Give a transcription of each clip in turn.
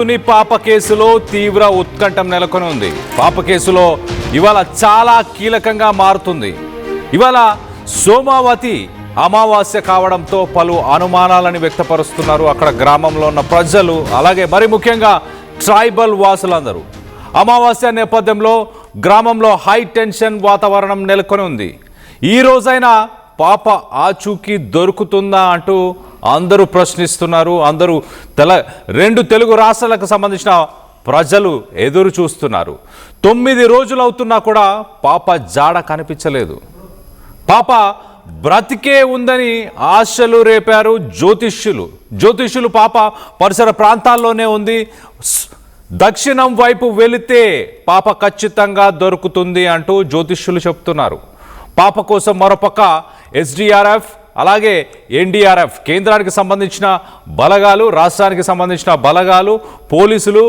పాప కేసులో తీవ్ర ఉత్కంఠం నెలకొని ఉంది. పాప కేసులో ఇవాళ చాలా కీలకంగా మారుతుంది. ఇవాళ సోమావతి అమావాస్య కావడంతో పలు అనుమానాలను వ్యక్తపరుస్తున్నారు అక్కడ గ్రామంలో ఉన్న ప్రజలు, అలాగే మరి ముఖ్యంగా ట్రైబల్ వాసులందరూ. అమావాస్య నేపథ్యంలో గ్రామంలో హై టెన్షన్ వాతావరణం నెలకొని ఉంది. ఈ రోజైనా పాప ఆచూకీ దొరుకుతుందా అంటూ అందరూ ప్రశ్నిస్తున్నారు. అందరూ రెండు తెలుగు రాష్ట్రాలకు సంబంధించిన ప్రజలు ఎదురు చూస్తున్నారు. 9 రోజులు అవుతున్నా కూడా పాప జాడ కనిపించలేదు. పాప బ్రతికే ఉందని ఆశలు రేపారు జ్యోతిష్యులు పాప పరిసర ప్రాంతాల్లోనే ఉంది, దక్షిణం వైపు వెళితే పాప ఖచ్చితంగా దొరుకుతుంది అంటూ జ్యోతిష్యులు చెప్తున్నారు. పాప కోసం మరోపక్క SDRF అలాగే NDRF కేంద్రానికి సంబంధించిన బలగాలు, రాష్ట్రానికి సంబంధించిన బలగాలు, పోలీసులు,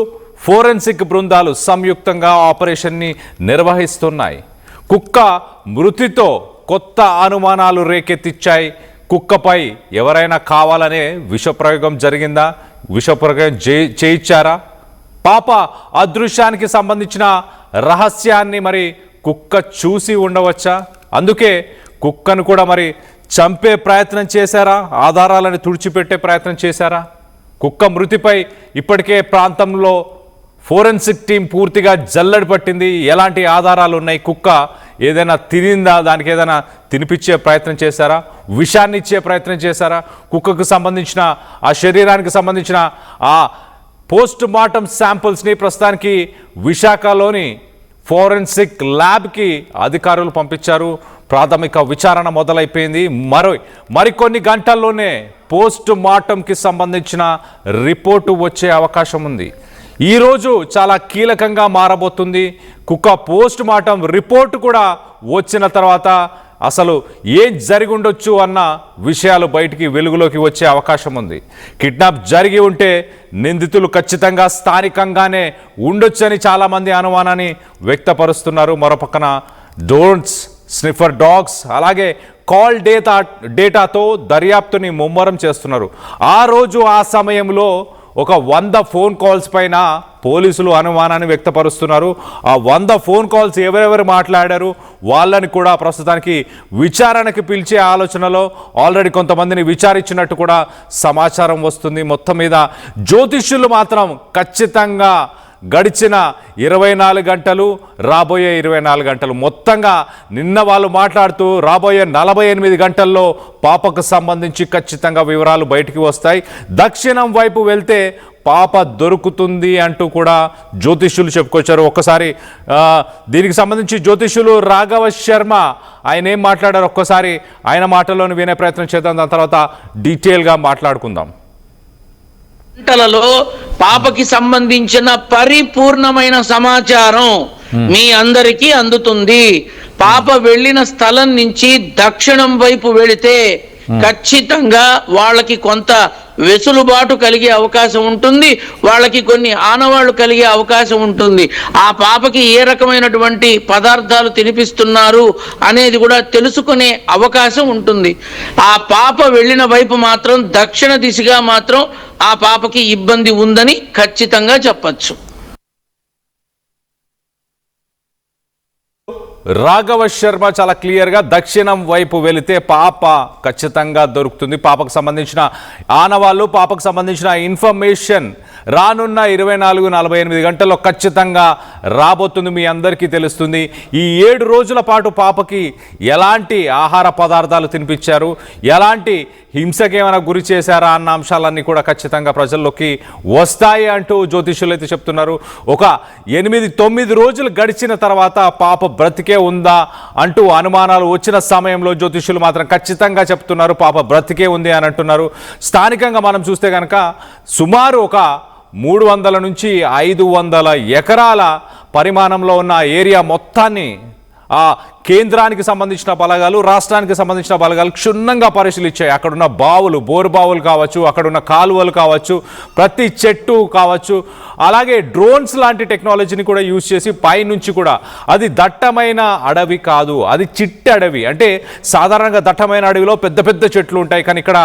ఫోరెన్సిక్ బృందాలు సంయుక్తంగా ఆపరేషన్ని నిర్వహిస్తున్నాయి. కుక్క మృతితో కొత్త అనుమానాలు రేకెత్తిచ్చాయి. కుక్కపై ఎవరైనా కావాలనే విషప్రయోగం జరిగిందా? విషప్రయోగం చేయించారా? పాప అదృశ్యానికి సంబంధించిన రహస్యాన్ని మరి కుక్క చూసి ఉండవచ్చా? అందుకే కుక్కను కూడా మరి చంపే ప్రయత్నం చేశారా? ఆధారాలను తుడిచిపెట్టే ప్రయత్నం చేశారా? కుక్క మృతిపై ఇప్పటికే ప్రాంతంలో ఫోరెన్సిక్ టీం పూర్తిగా జల్లడి పట్టింది. ఎలాంటి ఆధారాలు ఉన్నాయి? కుక్క ఏదైనా తినిందా? దానికి ఏదైనా తినిపించే ప్రయత్నం చేశారా? విషాన్ని ఇచ్చే ప్రయత్నం చేశారా? కుక్కకు సంబంధించిన ఆ శరీరానికి సంబంధించిన ఆ పోస్ట్ మార్టం శాంపుల్స్ని ప్రస్తుతానికి విశాఖలోని ఫోరెన్సిక్ ల్యాబ్కి అధికారులు పంపించారు. ప్రాథమిక విచారణ మొదలైపోయింది. మరికొన్ని గంటల్లోనే పోస్ట్ మార్టంకి సంబంధించిన రిపోర్టు వచ్చే అవకాశం ఉంది. ఈరోజు చాలా కీలకంగా మారబోతుంది. కుక్క పోస్ట్ మార్టం రిపోర్టు కూడా వచ్చిన తర్వాత అసలు ఏం జరిగి ఉండొచ్చు అన్న విషయాలు బయటికి వెలుగులోకి వచ్చే అవకాశం ఉంది. కిడ్నాప్ జరిగి ఉంటే నిందితులు ఖచ్చితంగా స్థానికంగానే ఉండొచ్చని చాలామంది అనుమానాన్ని వ్యక్తపరుస్తున్నారు. మరోపక్కన డ్రోన్స్, స్నిఫర్ డాగ్స్ అలాగే కాల్ డేటాతో దర్యాప్తుని ముమ్మరం చేస్తున్నారు. ఆ రోజు ఆ సమయంలో ఒక 100 ఫోన్ కాల్స్ పైన పోలీసులు అనుమానాన్ని వ్యక్తపరుస్తున్నారు. ఆ 100 ఫోన్ కాల్స్ ఎవరెవరు మాట్లాడారు వాళ్ళని కూడా ప్రస్తుతానికి విచారణకి పిలిచే ఆలోచనలో ఆల్రెడీ కొంతమందిని విచారించినట్టు కూడా సమాచారం వస్తుంది. మొత్తం మీద జ్యోతిష్యులు మాత్రం ఖచ్చితంగా గడిచిన 24 గంటలు, రాబోయే 24 గంటలు, మొత్తంగా నిన్న వాళ్ళు మాట్లాడుతూ రాబోయే 48 గంటల్లో పాపకు సంబంధించి ఖచ్చితంగా వివరాలు బయటికి వస్తాయి. దక్షిణం వైపు వెళ్తే పాప దొరుకుతుంది అంటూ కూడా జ్యోతిష్యులు చెప్పుకొచ్చారు. ఒక్కసారి దీనికి సంబంధించి జ్యోతిష్యులు రాఘవ శర్మ ఆయన ఏం మాట్లాడారు ఒక్కసారి ఆయన మాటల్లోనే వినే ప్రయత్నం చేద్దాం. దాని తర్వాత డీటెయిల్గా మాట్లాడుకుందాం. గంటలలో పాపకి సంబంధించిన పరిపూర్ణమైన సమాచారం మీ అందరికీ అందుతుంది. పాప వెళ్ళిన స్థలం నుంచి దక్షిణం వైపు వెళితే ఖచ్చితంగా వాళ్ళకి కొంత వెసులుబాటు కలిగే అవకాశం ఉంటుంది. వాళ్ళకి కొన్ని ఆనవాళ్లు కలిగే అవకాశం ఉంటుంది. ఆ పాపకి ఏ రకమైనటువంటి పదార్థాలు తినిపిస్తున్నారు అనేది కూడా తెలుసుకునే అవకాశం ఉంటుంది. ఆ పాప వెళ్ళిన వైపు మాత్రం దక్షిణ దిశగా మాత్రం ఆ పాపకి ఇబ్బంది ఉందని ఖచ్చితంగా చెప్పచ్చు. రాఘవ శర్మ చాలా క్లియర్గా దక్షిణం వైపు వెళితే పాప ఖచ్చితంగా దొరుకుతుంది. పాపకు సంబంధించిన ఆనవాళ్ళు, పాపకు సంబంధించిన ఇన్ఫర్మేషన్ రానున్న 24-48 గంటల్లో ఖచ్చితంగా రాబోతుంది. మీ అందరికీ తెలుస్తుంది. ఈ 7 రోజుల పాటు పాపకి ఎలాంటి ఆహార పదార్థాలు తినిపించారు, ఎలాంటి హింసకి ఏమైనా గురి చేశారా అన్న అంశాలన్నీ కూడా ఖచ్చితంగా ప్రజల్లోకి వస్తాయి అంటూ జ్యోతిష్యులు అయితే చెప్తున్నారు. ఒక 8-9 రోజులు గడిచిన తర్వాత పాప బ్రతికే ఉందా అంటూ అనుమానాలు వచ్చిన సమయంలో జ్యోతిష్యులు మాత్రం ఖచ్చితంగా చెప్తున్నారు పాప బ్రతికే ఉంది అని అంటున్నారు. స్థానికంగా మనం చూస్తే కనుక సుమారు ఒక 300 నుంచి 500 ఎకరాల పరిమాణంలో ఉన్న ఏరియా మొత్తాన్ని ఆ కేంద్రానికి సంబంధించిన బలగాలు, రాష్ట్రానికి సంబంధించిన బలగాలు క్షుణ్ణంగా పరిశీలించాయి. అక్కడున్న బావులు, బోరు బావులు కావచ్చు, అక్కడున్న కాలువలు కావచ్చు, ప్రతి చెట్టు కావచ్చు, అలాగే డ్రోన్స్ లాంటి టెక్నాలజీని కూడా యూజ్ చేసి పైనుంచి కూడా అది దట్టమైన అడవి కాదు, అది చిట్టి అడవి. అంటే సాధారణంగా దట్టమైన అడవిలో పెద్ద పెద్ద చెట్లు ఉంటాయి, కానీ ఇక్కడ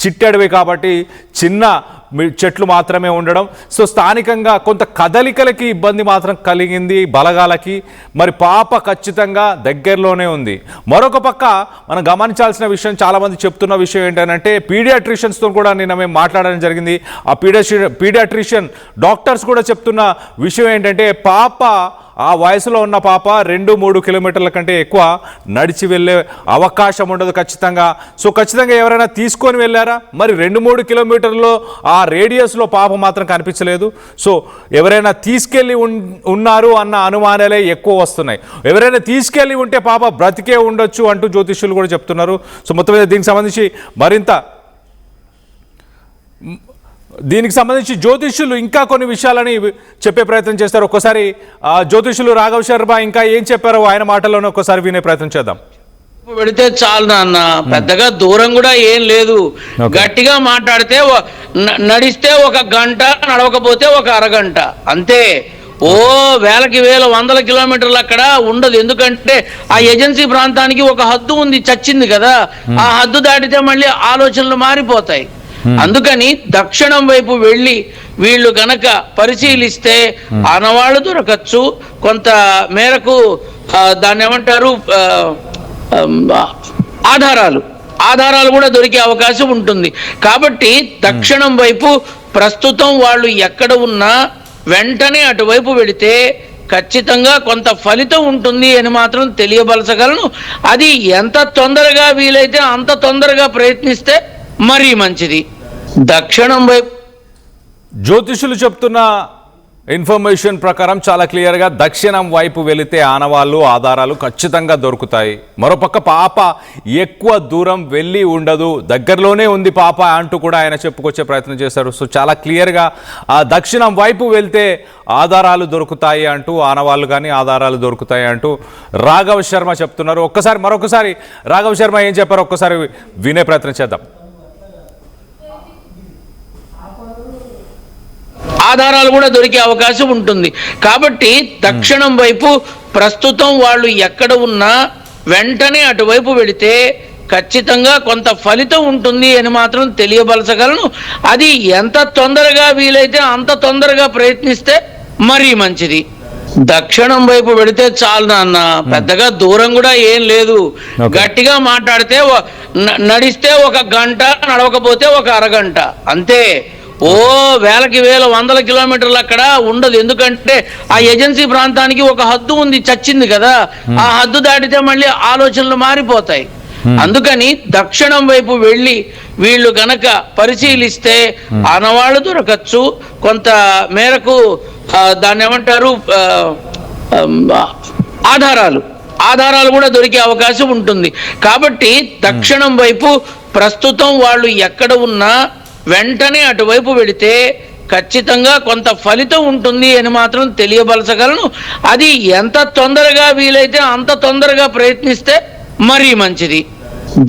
చిట్టి అడవి కాబట్టి చిన్న చెట్లు మాత్రమే ఉండడం. సో స్థానికంగా కొంత కదలికలకి ఇబ్బంది మాత్రం కలిగింది బలగాలకి. మరి పాప ఖచ్చితంగా దగ్గరలోనే ఉంది. మరొక పక్క మనం గమనించాల్సిన విషయం, చాలామంది చెప్తున్న విషయం ఏంటంటే పీడియాట్రిషియన్స్తో కూడా నిన్న మేము మాట్లాడడం జరిగింది. ఆ పీడియాట్రిషియన్ డాక్టర్స్ కూడా చెప్తున్న విషయం ఏంటంటే పాప, ఆ వయసులో ఉన్న పాప 2-3 కిలోమీటర్ల కంటే ఎక్కువ నడిచి వెళ్ళే అవకాశం ఉండదు ఖచ్చితంగా. సో ఖచ్చితంగా ఎవరైనా తీసుకొని వెళ్ళారా? మరి 2-3 కిలోమీటర్లో ఆ రేడియస్లో పాప మాత్రం కనిపించలేదు. సో ఎవరైనా తీసుకెళ్ళి ఉన్నారు అన్న అనుమానాలే ఎక్కువ వస్తున్నాయి. ఎవరైనా తీసుకెళ్ళి ఉంటే పాప బ్రతికే ఉండొచ్చు అంటూ జ్యోతిష్యులు కూడా చెప్తున్నారు. సో మొత్తం మీద దీనికి సంబంధించి జ్యోతిష్యులు ఇంకా కొన్ని విషయాలని చెప్పే ప్రయత్నం చేస్తారు. ఒక్కసారి జ్యోతిష్యులు రాఘవ్ శర్మ ఇంకా ఏం చెప్పారో ఆయన మాటల్లోనే ఒక్కసారి వినే ప్రయత్నం చేద్దాం. పెడితే చాలు నాన్న, పెద్దగా దూరం కూడా ఏం లేదు. గట్టిగా మాట్లాడితే నడిస్తే 1 గంట, నడవకపోతే 1 అరగంట అంతే. వేలకి వేల 100 కిలోమీటర్లు అక్కడ ఉండదు. ఎందుకంటే ఆ ఏజెన్సీ ప్రాంతానికి ఒక హద్దు ఉంది, చచ్చింది కదా. ఆ హద్దు దాటితే మళ్ళీ ఆలోచనలు మారిపోతాయి. అందుకని దక్షిణం వైపు వెళ్ళి వీళ్ళు గనక పరిశీలిస్తే ఆనవాళ్ళు దొరకచ్చు. కొంత మేరకు దాన్ని ఏమంటారు, ఆధారాలు కూడా దొరికే అవకాశం ఉంటుంది. కాబట్టి దక్షిణం వైపు ప్రస్తుతం వాళ్ళు ఎక్కడ ఉన్నా వెంటనే అటువైపు వెళితే ఖచ్చితంగా కొంత ఫలితం ఉంటుంది అని మాత్రం తెలియబలచగలను. అది ఎంత తొందరగా వీలైతే అంత తొందరగా ప్రయత్నిస్తే మరీ మంచిది. దక్షిణం వైపు జ్యోతిషులు చెప్తున్న ఇన్ఫర్మేషన్ ప్రకారం చాలా క్లియర్గా దక్షిణం వైపు వెళితే ఆనవాళ్ళు, ఆధారాలు ఖచ్చితంగా దొరుకుతాయి. మరోపక్క పాప ఎక్కువ దూరం వెళ్ళి ఉండదు, దగ్గరలోనే ఉంది పాప అంటూ కూడా ఆయన చెప్పుకొచ్చే ప్రయత్నం చేశారు. సో చాలా క్లియర్గా ఆ దక్షిణం వైపు వెళ్తే ఆధారాలు దొరుకుతాయి అంటూ, ఆనవాళ్ళు కానీ ఆధారాలు దొరుకుతాయి అంటూ రాఘవ్ శర్మ చెప్తున్నారు. మరొకసారి రాఘవ్ శర్మ ఏం చెప్పారో ఒక్కసారి వినే ప్రయత్నం చేద్దాం. ఆధారాలు కూడా దొరికే అవకాశం ఉంటుంది. కాబట్టి దక్షిణం వైపు ప్రస్తుతం వాళ్ళు ఎక్కడ ఉన్నా వెంటనే అటువైపు వెళితే ఖచ్చితంగా కొంత ఫలితం ఉంటుంది అని మాత్రం తెలియబలచగలను. అది ఎంత తొందరగా వీలైతే అంత తొందరగా ప్రయత్నిస్తే మరీ మంచిది. దక్షిణం వైపు వెళితే చాలు నాన్న, పెద్దగా దూరం కూడా ఏం లేదు. గట్టిగా మాట్లాడితే నడిస్తే 1 గంట, నడవకపోతే 1 అరగంట అంతే. వేలకి వేల 100 కిలోమీటర్లు అక్కడ ఉండదు. ఎందుకంటే ఆ ఏజెన్సీ ప్రాంతానికి ఒక హద్దు ఉంది, చచ్చింది కదా. ఆ హద్దు దాటితే మళ్ళీ ఆలోచనలు మారిపోతాయి. అందుకని దక్షిణం వైపు వెళ్ళి వీళ్ళు గనక పరిశీలిస్తే ఆనవాళ్ళు దొరకచ్చు. కొంత మేరకు దాన్ని ఏమంటారు, ఆధారాలు కూడా దొరికే అవకాశం ఉంటుంది. కాబట్టి దక్షిణం వైపు ప్రస్తుతం వాళ్ళు ఎక్కడ ఉన్నా వెంటనే అటువైపు వెళితే ఖచ్చితంగా కొంత ఫలితం ఉంటుంది అని మాత్రం తెలియబలచగలను. అది ఎంత తొందరగా వీలైతే అంత తొందరగా ప్రయత్నిస్తే మరీ మంచిది.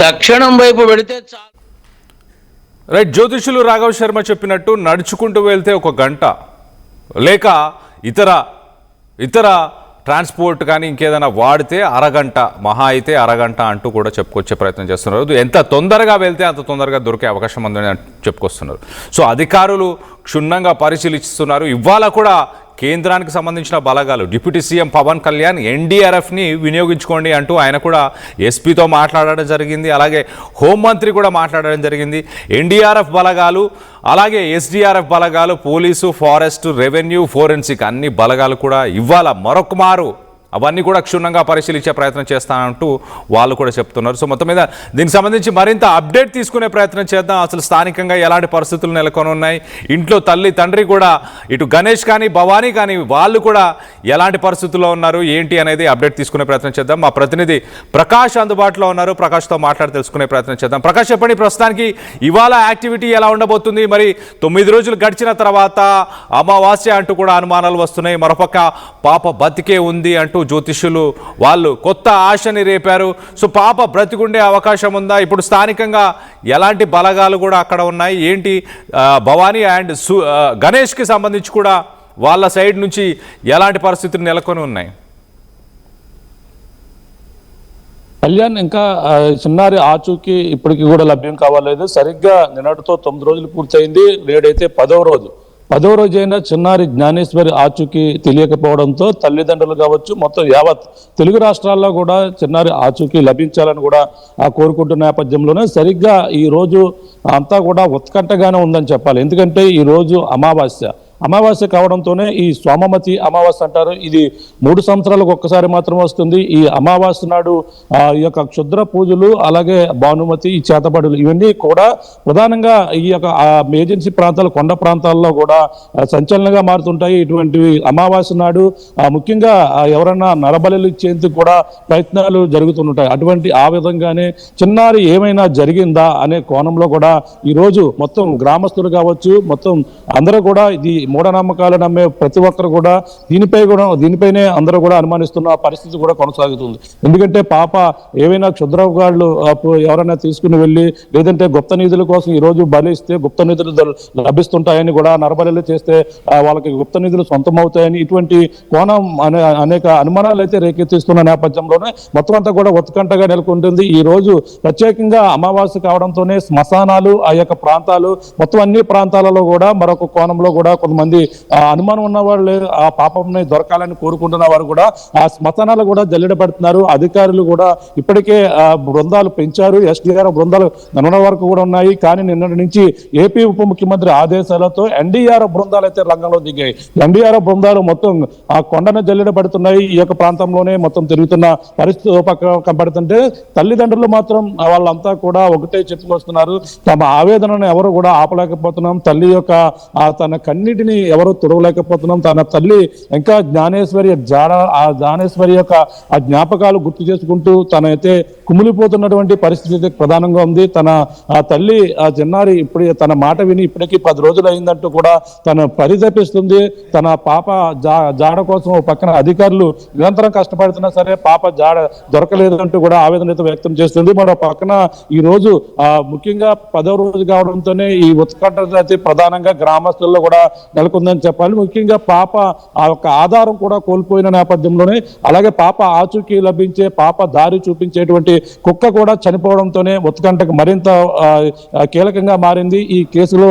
దక్షిణం వైపు వెళితే చాలు. రైట్, జ్యోతిషులు రాఘవ్ శర్మ చెప్పినట్టు నడుచుకుంటూ వెళ్తే 1 గంట, లేక ఇతర ట్రాన్స్పోర్ట్ కానీ ఇంకేదైనా వాడితే అరగంట, మహా అయితే అరగంట అంటూ కూడా చెప్పుకొచ్చే ప్రయత్నం చేస్తున్నారు. ఎంత తొందరగా వెళ్తే అంత తొందరగా దొరికే అవకాశం ఉందని చెప్పుకొస్తున్నారు. సో అధికారులు క్షుణ్ణంగా పరిశీలిస్తున్నారు. ఇవాళ కూడా కేంద్రానికి సంబంధించిన బలగాలు, డిప్యూటీ సీఎం పవన్ కళ్యాణ్ ఎన్డీఆర్ఎఫ్ని వినియోగించుకోండి అంటూ ఆయన కూడా ఎస్పీతో మాట్లాడడం జరిగింది. అలాగే హోంమంత్రి కూడా మాట్లాడడం జరిగింది. ఎన్డీఆర్ఎఫ్ బలగాలు, అలాగే ఎస్డీఆర్ఎఫ్ బలగాలు, పోలీసు, ఫారెస్ట్, రెవెన్యూ, ఫోరెన్సిక్ అన్ని బలగాలు కూడా ఇవాళ మరొక మారు అవన్నీ కూడా క్షుణ్ణంగా పరిశీలించే ప్రయత్నం చేస్తానంటూ వాళ్ళు కూడా చెప్తున్నారు. సో మొత్తం మీద దీనికి సంబంధించి మరింత అప్డేట్ తీసుకునే ప్రయత్నం చేద్దాం. అసలు స్థానికంగా ఎలాంటి పరిస్థితులు నెలకొని ఉన్నాయి, ఇంట్లో తల్లి తండ్రి కూడా, ఇటు గణేష్ కానీ భవానీ కానీ వాళ్ళు కూడా ఎలాంటి పరిస్థితుల్లో ఉన్నారు ఏంటి అనేది అప్డేట్ తీసుకునే ప్రయత్నం చేద్దాం. మా ప్రతినిధి ప్రకాష్ అందుబాటులో ఉన్నారు, ప్రకాష్తో మాట్లాడి తెలుసుకునే ప్రయత్నం చేద్దాం. ప్రకాష్ చెప్పండి, ప్రస్తుతానికి ఇవాళ యాక్టివిటీ ఎలా ఉండబోతుంది? మరి 9 రోజులు గడిచిన తర్వాత అమావాస్య అంటూ కూడా అనుమానాలు వస్తున్నాయి. మరోపక్క పాప బతికే ఉంది అంటూ జ్యోతిష్యులు వాళ్ళు కొత్త ఆశని రేపారు. సో పాప బ్రతికుండే అవకాశం ఉందా? ఇప్పుడు స్థానికంగా ఎలాంటి బలగాలు కూడా అక్కడ ఉన్నాయి ఏంటి? భవానీ అండ్ గణేష్కి సంబంధించి కూడా వాళ్ళ సైడ్ నుంచి ఎలాంటి పరిస్థితులు నెలకొని ఉన్నాయి? కళ్యాణ్ ఇంకా చిన్నారి ఆచూకీ ఇప్పటికీ కూడా లభ్యం కావాలేదు. సరిగ్గా నిన్నటితో 9 రోజులు పూర్తయింది. నేడైతే 10వ రోజు. 10వ రోజైనా చిన్నారి జ్ఞానేశ్వరి ఆచూకీ తెలియకపోవడంతో తల్లిదండ్రులు కావచ్చు, మొత్తం యావత్ తెలుగు రాష్ట్రాల్లో కూడా చిన్నారి ఆచూకీ లభించాలని కూడా కోరుకుంటున్న నేపథ్యంలోనే సరిగ్గా ఈ రోజు అంతా కూడా ఉత్కంఠగానే ఉందని చెప్పాలి. ఎందుకంటే ఈ రోజు అమావాస్య కావడంతోనే ఈ సోమమతి అమావాస్య అంటారు. ఇది 3 సంవత్సరాలకు ఒక్కసారి మాత్రం వస్తుంది. ఈ అమావాస్య నాడు ఈ యొక్క క్షుద్ర పూజలు, అలాగే భానుమతి, ఈ చేతబడులు ఇవన్నీ కూడా ప్రధానంగా ఈ యొక్క ఏజెన్సీ ప్రాంతాలు, కొండ ప్రాంతాల్లో కూడా సంచలనంగా మారుతుంటాయి. ఇటువంటివి అమావాస్య నాడు ముఖ్యంగా ఎవరైనా నరబలులు ఇచ్చేందుకు కూడా ప్రయత్నాలు జరుగుతుంటాయి. అటువంటి ఆ విధంగానే చిన్నారి ఏమైనా జరిగిందా అనే కోణంలో కూడా ఈరోజు మొత్తం గ్రామస్తులు కావచ్చు, మొత్తం అందరూ కూడా ఇది మూఢనమ్మకాలు నమ్మే ప్రతి ఒక్కరు కూడా దీనిపైనే అందరూ కూడా అనుమానిస్తున్న పరిస్థితి కూడా కొనసాగుతుంది. ఎందుకంటే పాప ఏవైనా క్షుద్రగాళ్ళు ఎవరైనా తీసుకుని వెళ్ళి, లేదంటే గుప్త నిధుల కోసం ఈ రోజు బలి ఇస్తే గుప్త నిధులు లభిస్తుంటాయని కూడా, నరబలి చేస్తే వాళ్ళకి గుప్త నిధులు సొంతం అవుతాయని ఇటువంటి కోణం అనేక అనుమానాలు అయితే రేకెత్తిస్తున్న నేపథ్యంలోనే మొత్తం అంతా కూడా ఉత్కంఠగా నెలకొంటుంది. ఈ రోజు ప్రత్యేకంగా అమావాస్య కావడంతోనే శ్మశానాలు, ఆ యొక్క ప్రాంతాలు మొత్తం అన్ని ప్రాంతాలలో కూడా మరొక కోణంలో కూడా కొంతమంది అనుమానం ఉన్న వాళ్ళు, ఆ పాపంని దొరకాలని కోరుకుంటున్న వారు కూడా ఆ శ్మశానాలు కూడా జల్లెడ పడుతున్నారు. అధికారులు కూడా ఇప్పటికే బృందాలు పెంచారు. ఎస్డీఆర్ బృందాలు నిన్న వరకు కూడా ఉన్నాయి. కానీ నిన్నటి నుంచి ఏపీ ఉప ముఖ్యమంత్రి ఆదేశాలతో ఎన్డీఆర్ బృందాలు అయితే రంగంలో దిగాయి. ఎన్డీఆర్ బృందాలు మొత్తం ఆ కొండను జల్లెడ పడుతున్నాయి. ఈ యొక్క ప్రాంతంలోనే మొత్తం తిరుగుతున్న పరిస్థితి కనబడుతుంటే తల్లిదండ్రులు మాత్రం వాళ్ళంతా కూడా ఒకటే చెప్పుకొస్తున్నారు. తమ ఆవేదనను ఎవరు కూడా ఆపలేకపోతున్నాం. తల్లి యొక్క తన కన్నిటిని ఎవరు తుడవలేకపోతున్నాం. తన తల్లి ఇంకా జ్ఞానేశ్వరి యొక్క ఆ జ్ఞాపకాలు గుర్తు చేసుకుంటూ తనైతే కుమిలిపోతున్నటువంటి పరిస్థితి ప్రధానంగా ఉంది. తన తల్లి చిన్నారి ఇప్పుడు తన మాట విని ఇప్పటికీ 10 రోజులు అయిందంటూ కూడా తను పరితపిస్తుంది. తన పాప జాడ కోసం పక్కన అధికారులు నిరంతరం కష్టపడుతున్నా సరే పాప జాడ దొరకలేదు అంటూ కూడా ఆవేదన అయితే వ్యక్తం చేస్తుంది. మరో పక్కన ఈ రోజు ముఖ్యంగా 10వ రోజు కావడంతోనే ఈ ఉత్కంఠ అయితే ప్రధానంగా గ్రామస్తుల్లో కూడా నెలకొందని చెప్పాలి. ముఖ్యంగా పాప ఆ యొక్క ఆధారం కూడా కోల్పోయిన నేపథ్యంలోనే, అలాగే పాప ఆచూకీ లభించే, పాప దారి చూపించేటువంటి కుక్క కూడా చనిపోవడంతోనే ఉత్కంఠకు మరింత కీలకంగా మారింది. ఈ కేసులో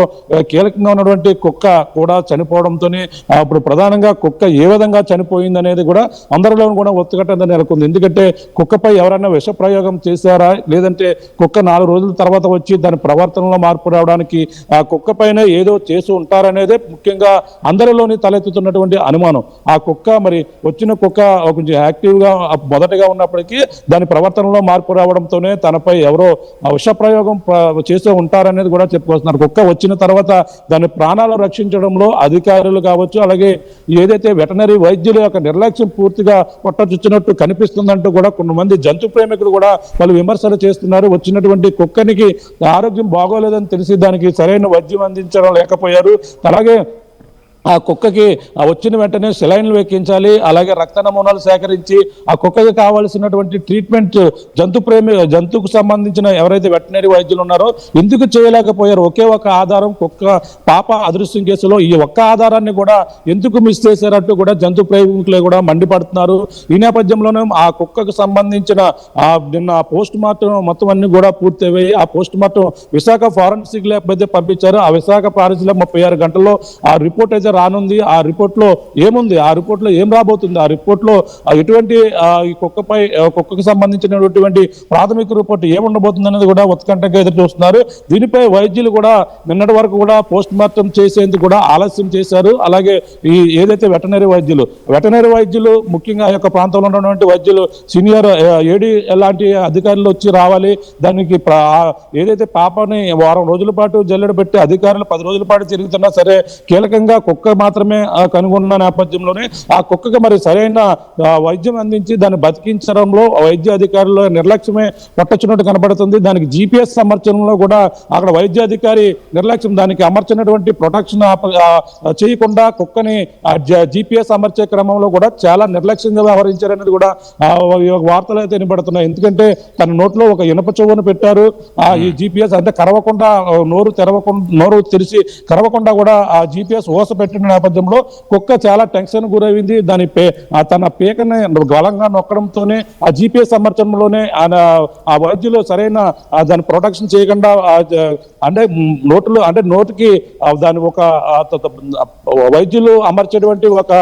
కీలకంగా ఉన్నటువంటి కుక్క కూడా చనిపోవడంతోనే ఇప్పుడు ప్రధానంగా కుక్క ఏ విధంగా చనిపోయింది అనేది కూడా అందరిలో కూడా ఉత్కంఠ నెలకొంది. ఎందుకంటే కుక్కపై ఎవరైనా విష ప్రయోగం చేశారా, లేదంటే కుక్క 4 రోజుల తర్వాత వచ్చి దాని ప్రవర్తనలో మార్పు రావడానికి ఆ కుక్క పైన ఏదో చేసి ఉంటారనేదే ముఖ్యంగా అందరిలోని తలెత్తుతున్నటువంటి అనుమానం. ఆ కుక్క మరి వచ్చిన కుక్క కొంచెం యాక్టివ్గా మొదటగా ఉన్నప్పటికీ దాని ప్రవర్తనలో మార్పు రావడంతోనే తనపై ఎవరో విష ప్రయోగం చేసే ఉంటారనేది కూడా చెప్పుకొస్తున్నారు. కుక్క వచ్చిన తర్వాత దాని ప్రాణాలు రక్షించడంలో అధికారులు కావచ్చు, అలాగే ఏదైతే వెటనరీ వైద్యుల యొక్క నిర్లక్ష్యం పూర్తిగా పొట్టచుచ్చినట్టు కనిపిస్తుందంటూ కూడా కొంతమంది జంతు ప్రేమికులు కూడా వాళ్ళు విమర్శలు చేస్తున్నారు. వచ్చినటువంటి కుక్కనికి ఆరోగ్యం బాగోలేదని తెలిసి దానికి సరైన వైద్యం అందించడం లేకపోయారు. అలాగే ఆ కుక్కకి వచ్చిన వెంటనే సెలైన్లు ఎక్కించాలి, అలాగే రక్త నమూనాలు సేకరించి ఆ కుక్కకి కావాల్సినటువంటి ట్రీట్మెంట్ జంతువుకు సంబంధించిన ఎవరైతే వెటనరీ వైద్యులు ఉన్నారో ఎందుకు చేయలేకపోయారు? ఒకే ఒక ఆధారం కుక్క పాప అదృశ్యం కేసులో ఈ ఒక్క ఆధారాన్ని కూడా ఎందుకు మిస్ చేశారంటూ కూడా జంతు ప్రేమికులే కూడా మండిపడుతున్నారు. ఈ నేపథ్యంలోనే ఆ కుక్కకు సంబంధించిన నిన్న పోస్ట్ మార్టం మొత్తం అన్ని కూడా పూర్తయ్యాయి. ఆ post mortem Visakha forensic lab అయితే పంపించారు. ఆ విశాఖ ఫారెన్సిక్ ల్యాబ్ 36 గంటల్లో ఆ రిపోర్ట్ అయితే రానుంది. ఆ రిపోర్ట్ లో ఏముంది, ఆ రిపోర్ట్ లో ఏం రాబోతుంది, ఆ రిపోర్ట్ లో ఎటువంటి ఈ కుక్కకు సంబంధించినటువంటి ప్రాథమిక రిపోర్ట్ ఏముండబోతుంది అనేది కూడా ఉత్కంఠగా ఎదురు చూస్తున్నారు. దీనిపై వైద్యులు కూడా నిన్నటి వరకు కూడా పోస్ట్ మార్టం చేసేందుకు కూడా ఆలస్యం చేశారు. అలాగే ఈ ఏదైతే వెటనరీ వైద్యులు ముఖ్యంగా ఆ యొక్క ప్రాంతంలో ఉన్నటువంటి వైద్యులు సీనియర్ ఏడీ లాంటి అధికారులు వచ్చి రావాలి. దానికి ఏదైతే పాపని వారం రోజుల పాటు జల్లెడ పెట్టి అధికారులు 10 రోజుల పాటు తిరుగుతున్నా సరే కీలకంగా కుక్క మాత్రమే కనుగొన్న నేపథ్యంలోనే ఆ కుక్కకి మరి సరైన వైద్యం అందించి దాన్ని బతికించడంలో వైద్య అధికారుల నిర్లక్ష్యమే పట్టొచ్చినట్టు కనబడుతుంది. దానికి జీపీఎస్ అమర్చడంలో కూడా అక్కడ వైద్య అధికారి నిర్లక్ష్యం, దానికి అమర్చినటువంటి ప్రొటెక్షన్ చేయకుండా కుక్కని జీపీఎస్ అమర్చే క్రమంలో కూడా చాలా నిర్లక్ష్యంగా వ్యవహరించారనేది కూడా వార్తలు అయితే వినబడుతున్నాయి. ఎందుకంటే తన నోట్లో ఒక ఇనుప చెవును పెట్టారు. ఈ జీపీఎస్ అంటే కరవకుండా నోరు తెరిచి కరవకుండా కూడా ఆ జీపీఎస్ ఓస పెట్టి పెట్టిన నేపథ్యంలో కుక్క చాలా టెన్షన్ గురైంది. దాని తన పీకని బలంగా నొక్కడంతోనే ఆ జీపీఎస్ అమర్చడంలోనే ఆ వైద్యులు సరైన దాని ప్రొటెక్షన్ చేయకుండా అంటే నోటికి దాని ఒక వైద్యులు అమర్చేటువంటి ఒక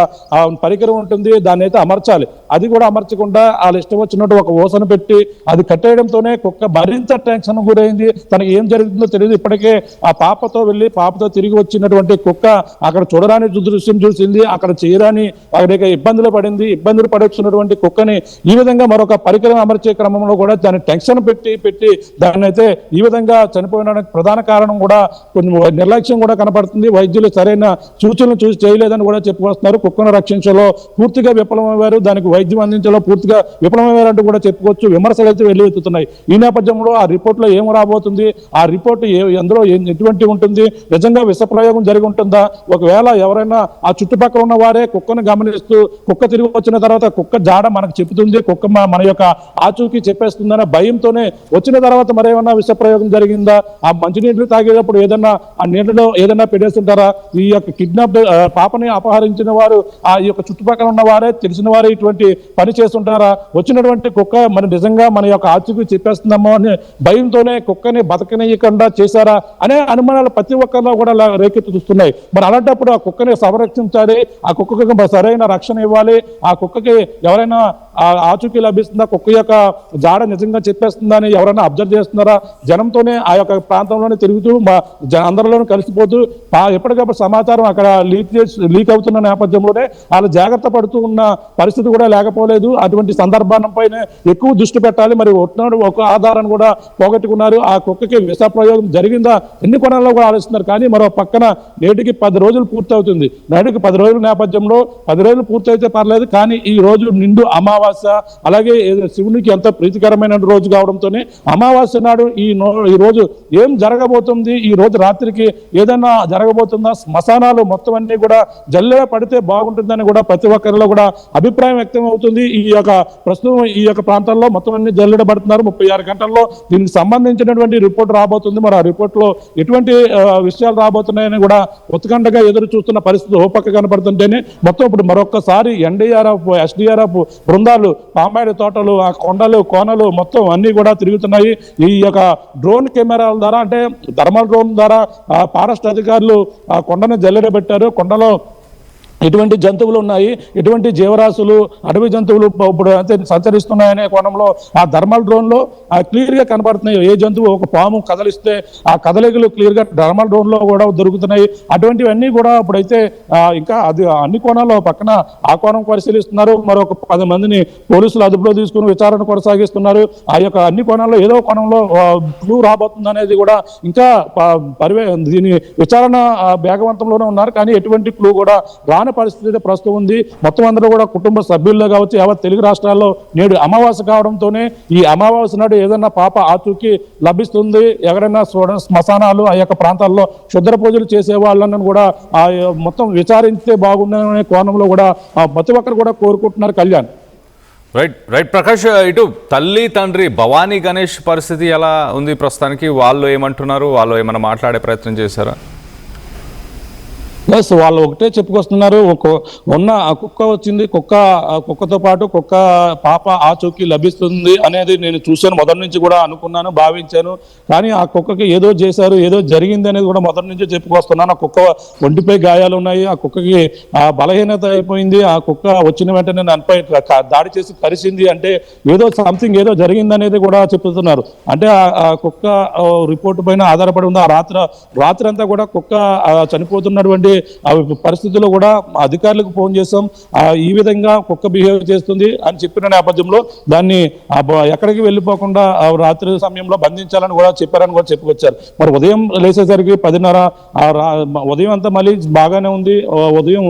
పరికరం ఉంటుంది, దాన్ని అయితే అమర్చాలి. అది కూడా అమర్చకుండా వాళ్ళు ఇష్టం వచ్చినట్టు ఒక ఊసను పెట్టి అది కట్టేయడంతోనే కుక్క మరింత టెన్షన్ గురైంది. తనకి ఏం జరుగుతుందో తెలియదు. ఇప్పటికే ఆ పాపతో తిరిగి వచ్చినటువంటి కుక్క అక్కడ చూడరాని దృశ్యం చూసింది, అక్కడ చేయరాని అక్కడ ఇబ్బందులు పడొచ్చినటువంటి కుక్కని ఈ విధంగా మరొక పరికరం అమర్చే క్రమంలో కూడా దాన్ని టెన్షన్ పెట్టి దాన్ని అయితే ఈ విధంగా చనిపోయినడానికి ప్రధాన కారణం కూడా కొంచెం నిర్లక్ష్యం కూడా కనపడుతుంది. వైద్యులు సరైన సూచనలు చూసి చేయలేదని కూడా చెప్పుకొస్తున్నారు. కుక్కను రక్షించలో పూర్తిగా విఫలమయ్యారు, దానికి వైద్యం అందించలో పూర్తిగా విఫలమయ్యారంటూ కూడా చెప్పుకోవచ్చు. విమర్శలు అయితే వెల్లువెత్తుతున్నాయి. ఈ నేపథ్యంలో ఆ రిపోర్ట్లో ఏం రాబోతుంది, ఆ రిపోర్ట్ ఎందులో ఎటువంటి ఉంటుంది, నిజంగా విష ప్రయోగం జరిగి ఉంటుందా, ఒకవేళ ఎవరైనా ఆ చుట్టుపక్కల ఉన్న వారే కుక్కను గమనిస్తూ కుక్క తిరిగి వచ్చిన తర్వాత కుక్క జాడ మనకు చెప్తుంది, కుక్క మన యొక్క ఆచూకీ చెప్పేస్తుందనే భయంతోనే వచ్చిన తర్వాత మరేమన్నా విష ప్రయోగం జరిగిందా, ఆ మంచినీళ్ళు తాగేటప్పుడు ఏదన్నా ఆ నీళ్ళలో ఏదన్నా పెట్టేస్తుంటారా, ఈ యొక్క కిడ్నాప్ పాపని అపహరించిన వారు ఆ యొక్క చుట్టుపక్కల ఉన్న వారే తెలిసిన వారే ఇటువంటి పని చేస్తుంటారా, వచ్చినటువంటి కుక్క మన నిజంగా మన యొక్క ఆచూకీ చెప్పేస్తుందమ్మో అని భయంతోనే కుక్కని బతకనీయకుండా చేశారా అనే అనుమానాలు ప్రతి ఒక్కరిలో కూడా రేకెత్తుతున్నాయి. మరి అలాంటప్పుడు ఆ కుక్కని సంరక్షించాలి, ఆ కుక్కకి సరైన రక్షణ ఇవ్వాలి, ఆ కుక్కకి ఎవరైనా ఆచూకీ లభిస్తుందా, కుక్క యొక్క జాడ నిజంగా చెప్పేస్తుందా అని ఎవరైనా అబ్జర్వ్ చేస్తున్నారా, జనంతోనే ఆ యొక్క ప్రాంతంలోనే తిరుగుతూ అందరిలోనూ కలిసిపోతూ ఎప్పటికప్పుడు సమాచారం అక్కడ లీక్ అవుతున్న నేపథ్యంలోనే వాళ్ళు జాగ్రత్త పడుతూ ఉన్న పరిస్థితి కూడా లేకపోలేదు. అటువంటి సందర్భాలపైన ఎక్కువ దృష్టి పెట్టాలి. మరి ఒక ఆధారాన్ని కూడా పోగొట్టుకున్నారు. ఆ కుక్కకి విష ప్రయోగం జరిగిందా ఎన్ని కోణాల్లో కూడా ఆలోచిస్తున్నారు. కానీ మరో పక్కన నేటికి 10 రోజులు పూర్తవుతుంది. నేటికి 10 రోజుల నేపథ్యంలో 10 రోజులు పూర్తయితే పర్లేదు, కానీ ఈ రోజు నిండు అమావాస్య, అలాగే శివునికి ఎంతో ప్రీతికరమైన రోజు కావడంతోనే అమావాస్య నాడు ఈ రోజు ఏం జరగబోతుంది, ఈ రోజు రాత్రికి ఏదైనా జరగబోతుందా, శ్మశానాలు మొత్తం అన్ని కూడా జల్లెడ పడితే బాగుంటుందని కూడా ప్రతి ఒక్కరిలో కూడా అభిప్రాయం వ్యక్తం అవుతుంది. ప్రస్తుతం ఈ యొక్క ప్రాంతాల్లో మొత్తం అన్ని జల్లెడ పడుతున్నారు. 36 గంటల్లో దీనికి సంబంధించినటువంటి రిపోర్ట్ రాబోతుంది. మరి ఆ రిపోర్ట్ లో ఎటువంటి విషయాలు రాబోతున్నాయని కూడా ఉత్కంఠగా ఎదురు చూస్తున్న పరిస్థితి ఓ పక్క కనపడుతుంటేనే మొత్తం ఇప్పుడు మరొక్కసారి ఎన్డీఆర్ఎఫ్ ఎస్డీఆర్ఎఫ్ బృందాలు పామాయిడి తోటలు, ఆ కొండలు కోనలు మొత్తం అన్ని కూడా తిరుగుతున్నాయి. ఈ యొక్క డ్రోన్ కెమెరాల ద్వారా, అంటే థర్మల్ డ్రోన్ ద్వారా ఫారెస్ట్ అధికారులు ఆ కొండను జల్లెడబెట్టారు. కొండలో ఎటువంటి జంతువులు ఉన్నాయి, ఎటువంటి జీవరాశులు, అడవి జంతువులు ఇప్పుడు సంచరిస్తున్నాయనే కోణంలో ఆ థర్మల్ డ్రోన్లో క్లియర్ గా కనపడుతున్నాయి. ఏ జంతువు ఒక పాము కదలిస్తే ఆ కదలికలు క్లియర్ గా థర్మల్ డ్రోన్ లో కూడా దొరుకుతున్నాయి. అటువంటివన్నీ కూడా ఇప్పుడైతే ఇంకా అది అన్ని కోణాల్లో పక్కన ఆ కోణం పరిశీలిస్తున్నారు. మరొక 10 మందిని పోలీసులు అదుపులో తీసుకుని విచారణ కొనసాగిస్తున్నారు. ఆ యొక్క అన్ని కోణాల్లో ఏదో కోణంలో క్లూ రాబోతుంది అనేది కూడా ఇంకా దీని విచారణ వేగవంతంలోనే ఉన్నారు. కానీ ఎటువంటి క్లూ కూడా రాని పరిస్థితి ప్రస్తుతం ఉంది. మొత్తం అందరూ కూడా కుటుంబ సభ్యుల్లో కావచ్చు, యావత్ తెలుగు రాష్ట్రాల్లో నేడు అమావాస్య కావడంతోనే ఈ అమావాస్య నాడు ఏదైనా పాప ఆచూకీ లభిస్తుంది, ఎవరైనా శ్మశానాలు ఆ యొక్క ప్రాంతాల్లో క్షుద్ర పూజలు చేసే వాళ్ళని కూడా మొత్తం విచారిస్తే బాగుందనే కోణంలో కూడా ప్రతి ఒక్కరు కూడా కోరుకుంటున్నారు. కళ్యాణ్. రైట్ ప్రకాష్, ఇటు తల్లి తండ్రి భవానీ గణేష్ పరిస్థితి ఎలా ఉంది ప్రస్తుతానికి? వాళ్ళు ఏమంటున్నారు? వాళ్ళు ఏమైనా మాట్లాడే ప్రయత్నం చేశారా? ప్లస్ వాళ్ళు ఒకటే చెప్పుకొస్తున్నారు, ఉన్న కుక్క వచ్చింది, కుక్కతో పాటు కుక్క పాప ఆచూకీ లభిస్తుంది అనేది నేను చూశాను. మొదటి నుంచి కూడా అనుకున్నాను, భావించాను. కానీ ఆ కుక్కకి ఏదో చేశారు, ఏదో జరిగింది అనేది కూడా మొదటి నుంచి చెప్పుకొస్తున్నాను. ఆ కుక్క ఒంటిపై గాయాలు ఉన్నాయి, ఆ కుక్కకి బలహీనత అయిపోయింది, ఆ కుక్క వచ్చిన వెంటనే నన్నుపై దాడి చేసి కరిసింది అంటే ఏదో సంథింగ్ ఏదో జరిగింది అనేది కూడా చెప్తున్నారు. అంటే ఆ కుక్క రిపోర్ట్ పైన ఆధారపడి ఉంది. ఆ రాత్రి అంతా కూడా కుక్క చనిపోతున్నటువంటి పరిస్థితుల్లో కూడా అధికారులకు ఫోన్ చేసాం, ఈ విధంగా కుక్క బిహేవ్ చేస్తుంది అని చెప్పిన నేపథ్యంలో దాన్ని ఎక్కడికి వెళ్ళిపోకుండా రాత్రి సమయంలో బంధించాలని కూడా చెప్పారని కూడా చెప్పుకొచ్చారు. మరి ఉదయం లేచేసరికి 10:30, ఉదయం అంతా మళ్ళీ బాగానే ఉంది, ఉదయం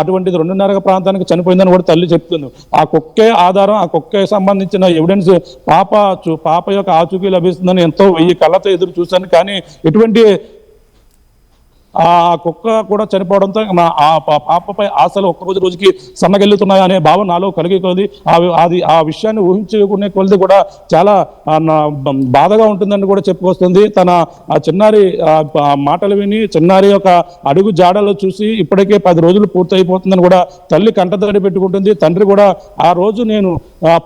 అటువంటిది 2:30 ప్రాంతానికి చనిపోయిందని కూడా తల్లి చెప్తుంది. ఆ కుక్కే ఆధారం, ఆ కుక్కే సంబంధించిన ఎవిడెన్స్, పాప యొక్క ఆచూకీ లభిస్తుందని ఎంతో 1000 కళ్ళతో ఎదురు చూశాను. కానీ ఎటువంటి ఆ కుక్క కూడా చనిపోవడంతో ఆ పాపపై ఆశలు ఒక్క రోజుకి సన్నగిల్లుతున్నాయి అనే భావన నాలో కలిగిపోయింది. అది ఆ విషయాన్ని ఊహించుకునే కొలది కూడా చాలా బాధగా ఉంటుందని కూడా చెప్పుకొస్తుంది. తన ఆ చిన్నారి మాటలు విని చిన్నారి యొక్క అడుగు జాడలో చూసి ఇప్పటికే 10 రోజులు పూర్తయిపోతుందని కూడా తల్లి కంటతడి పెట్టుకుంటుంది. తండ్రి కూడా ఆ రోజు నేను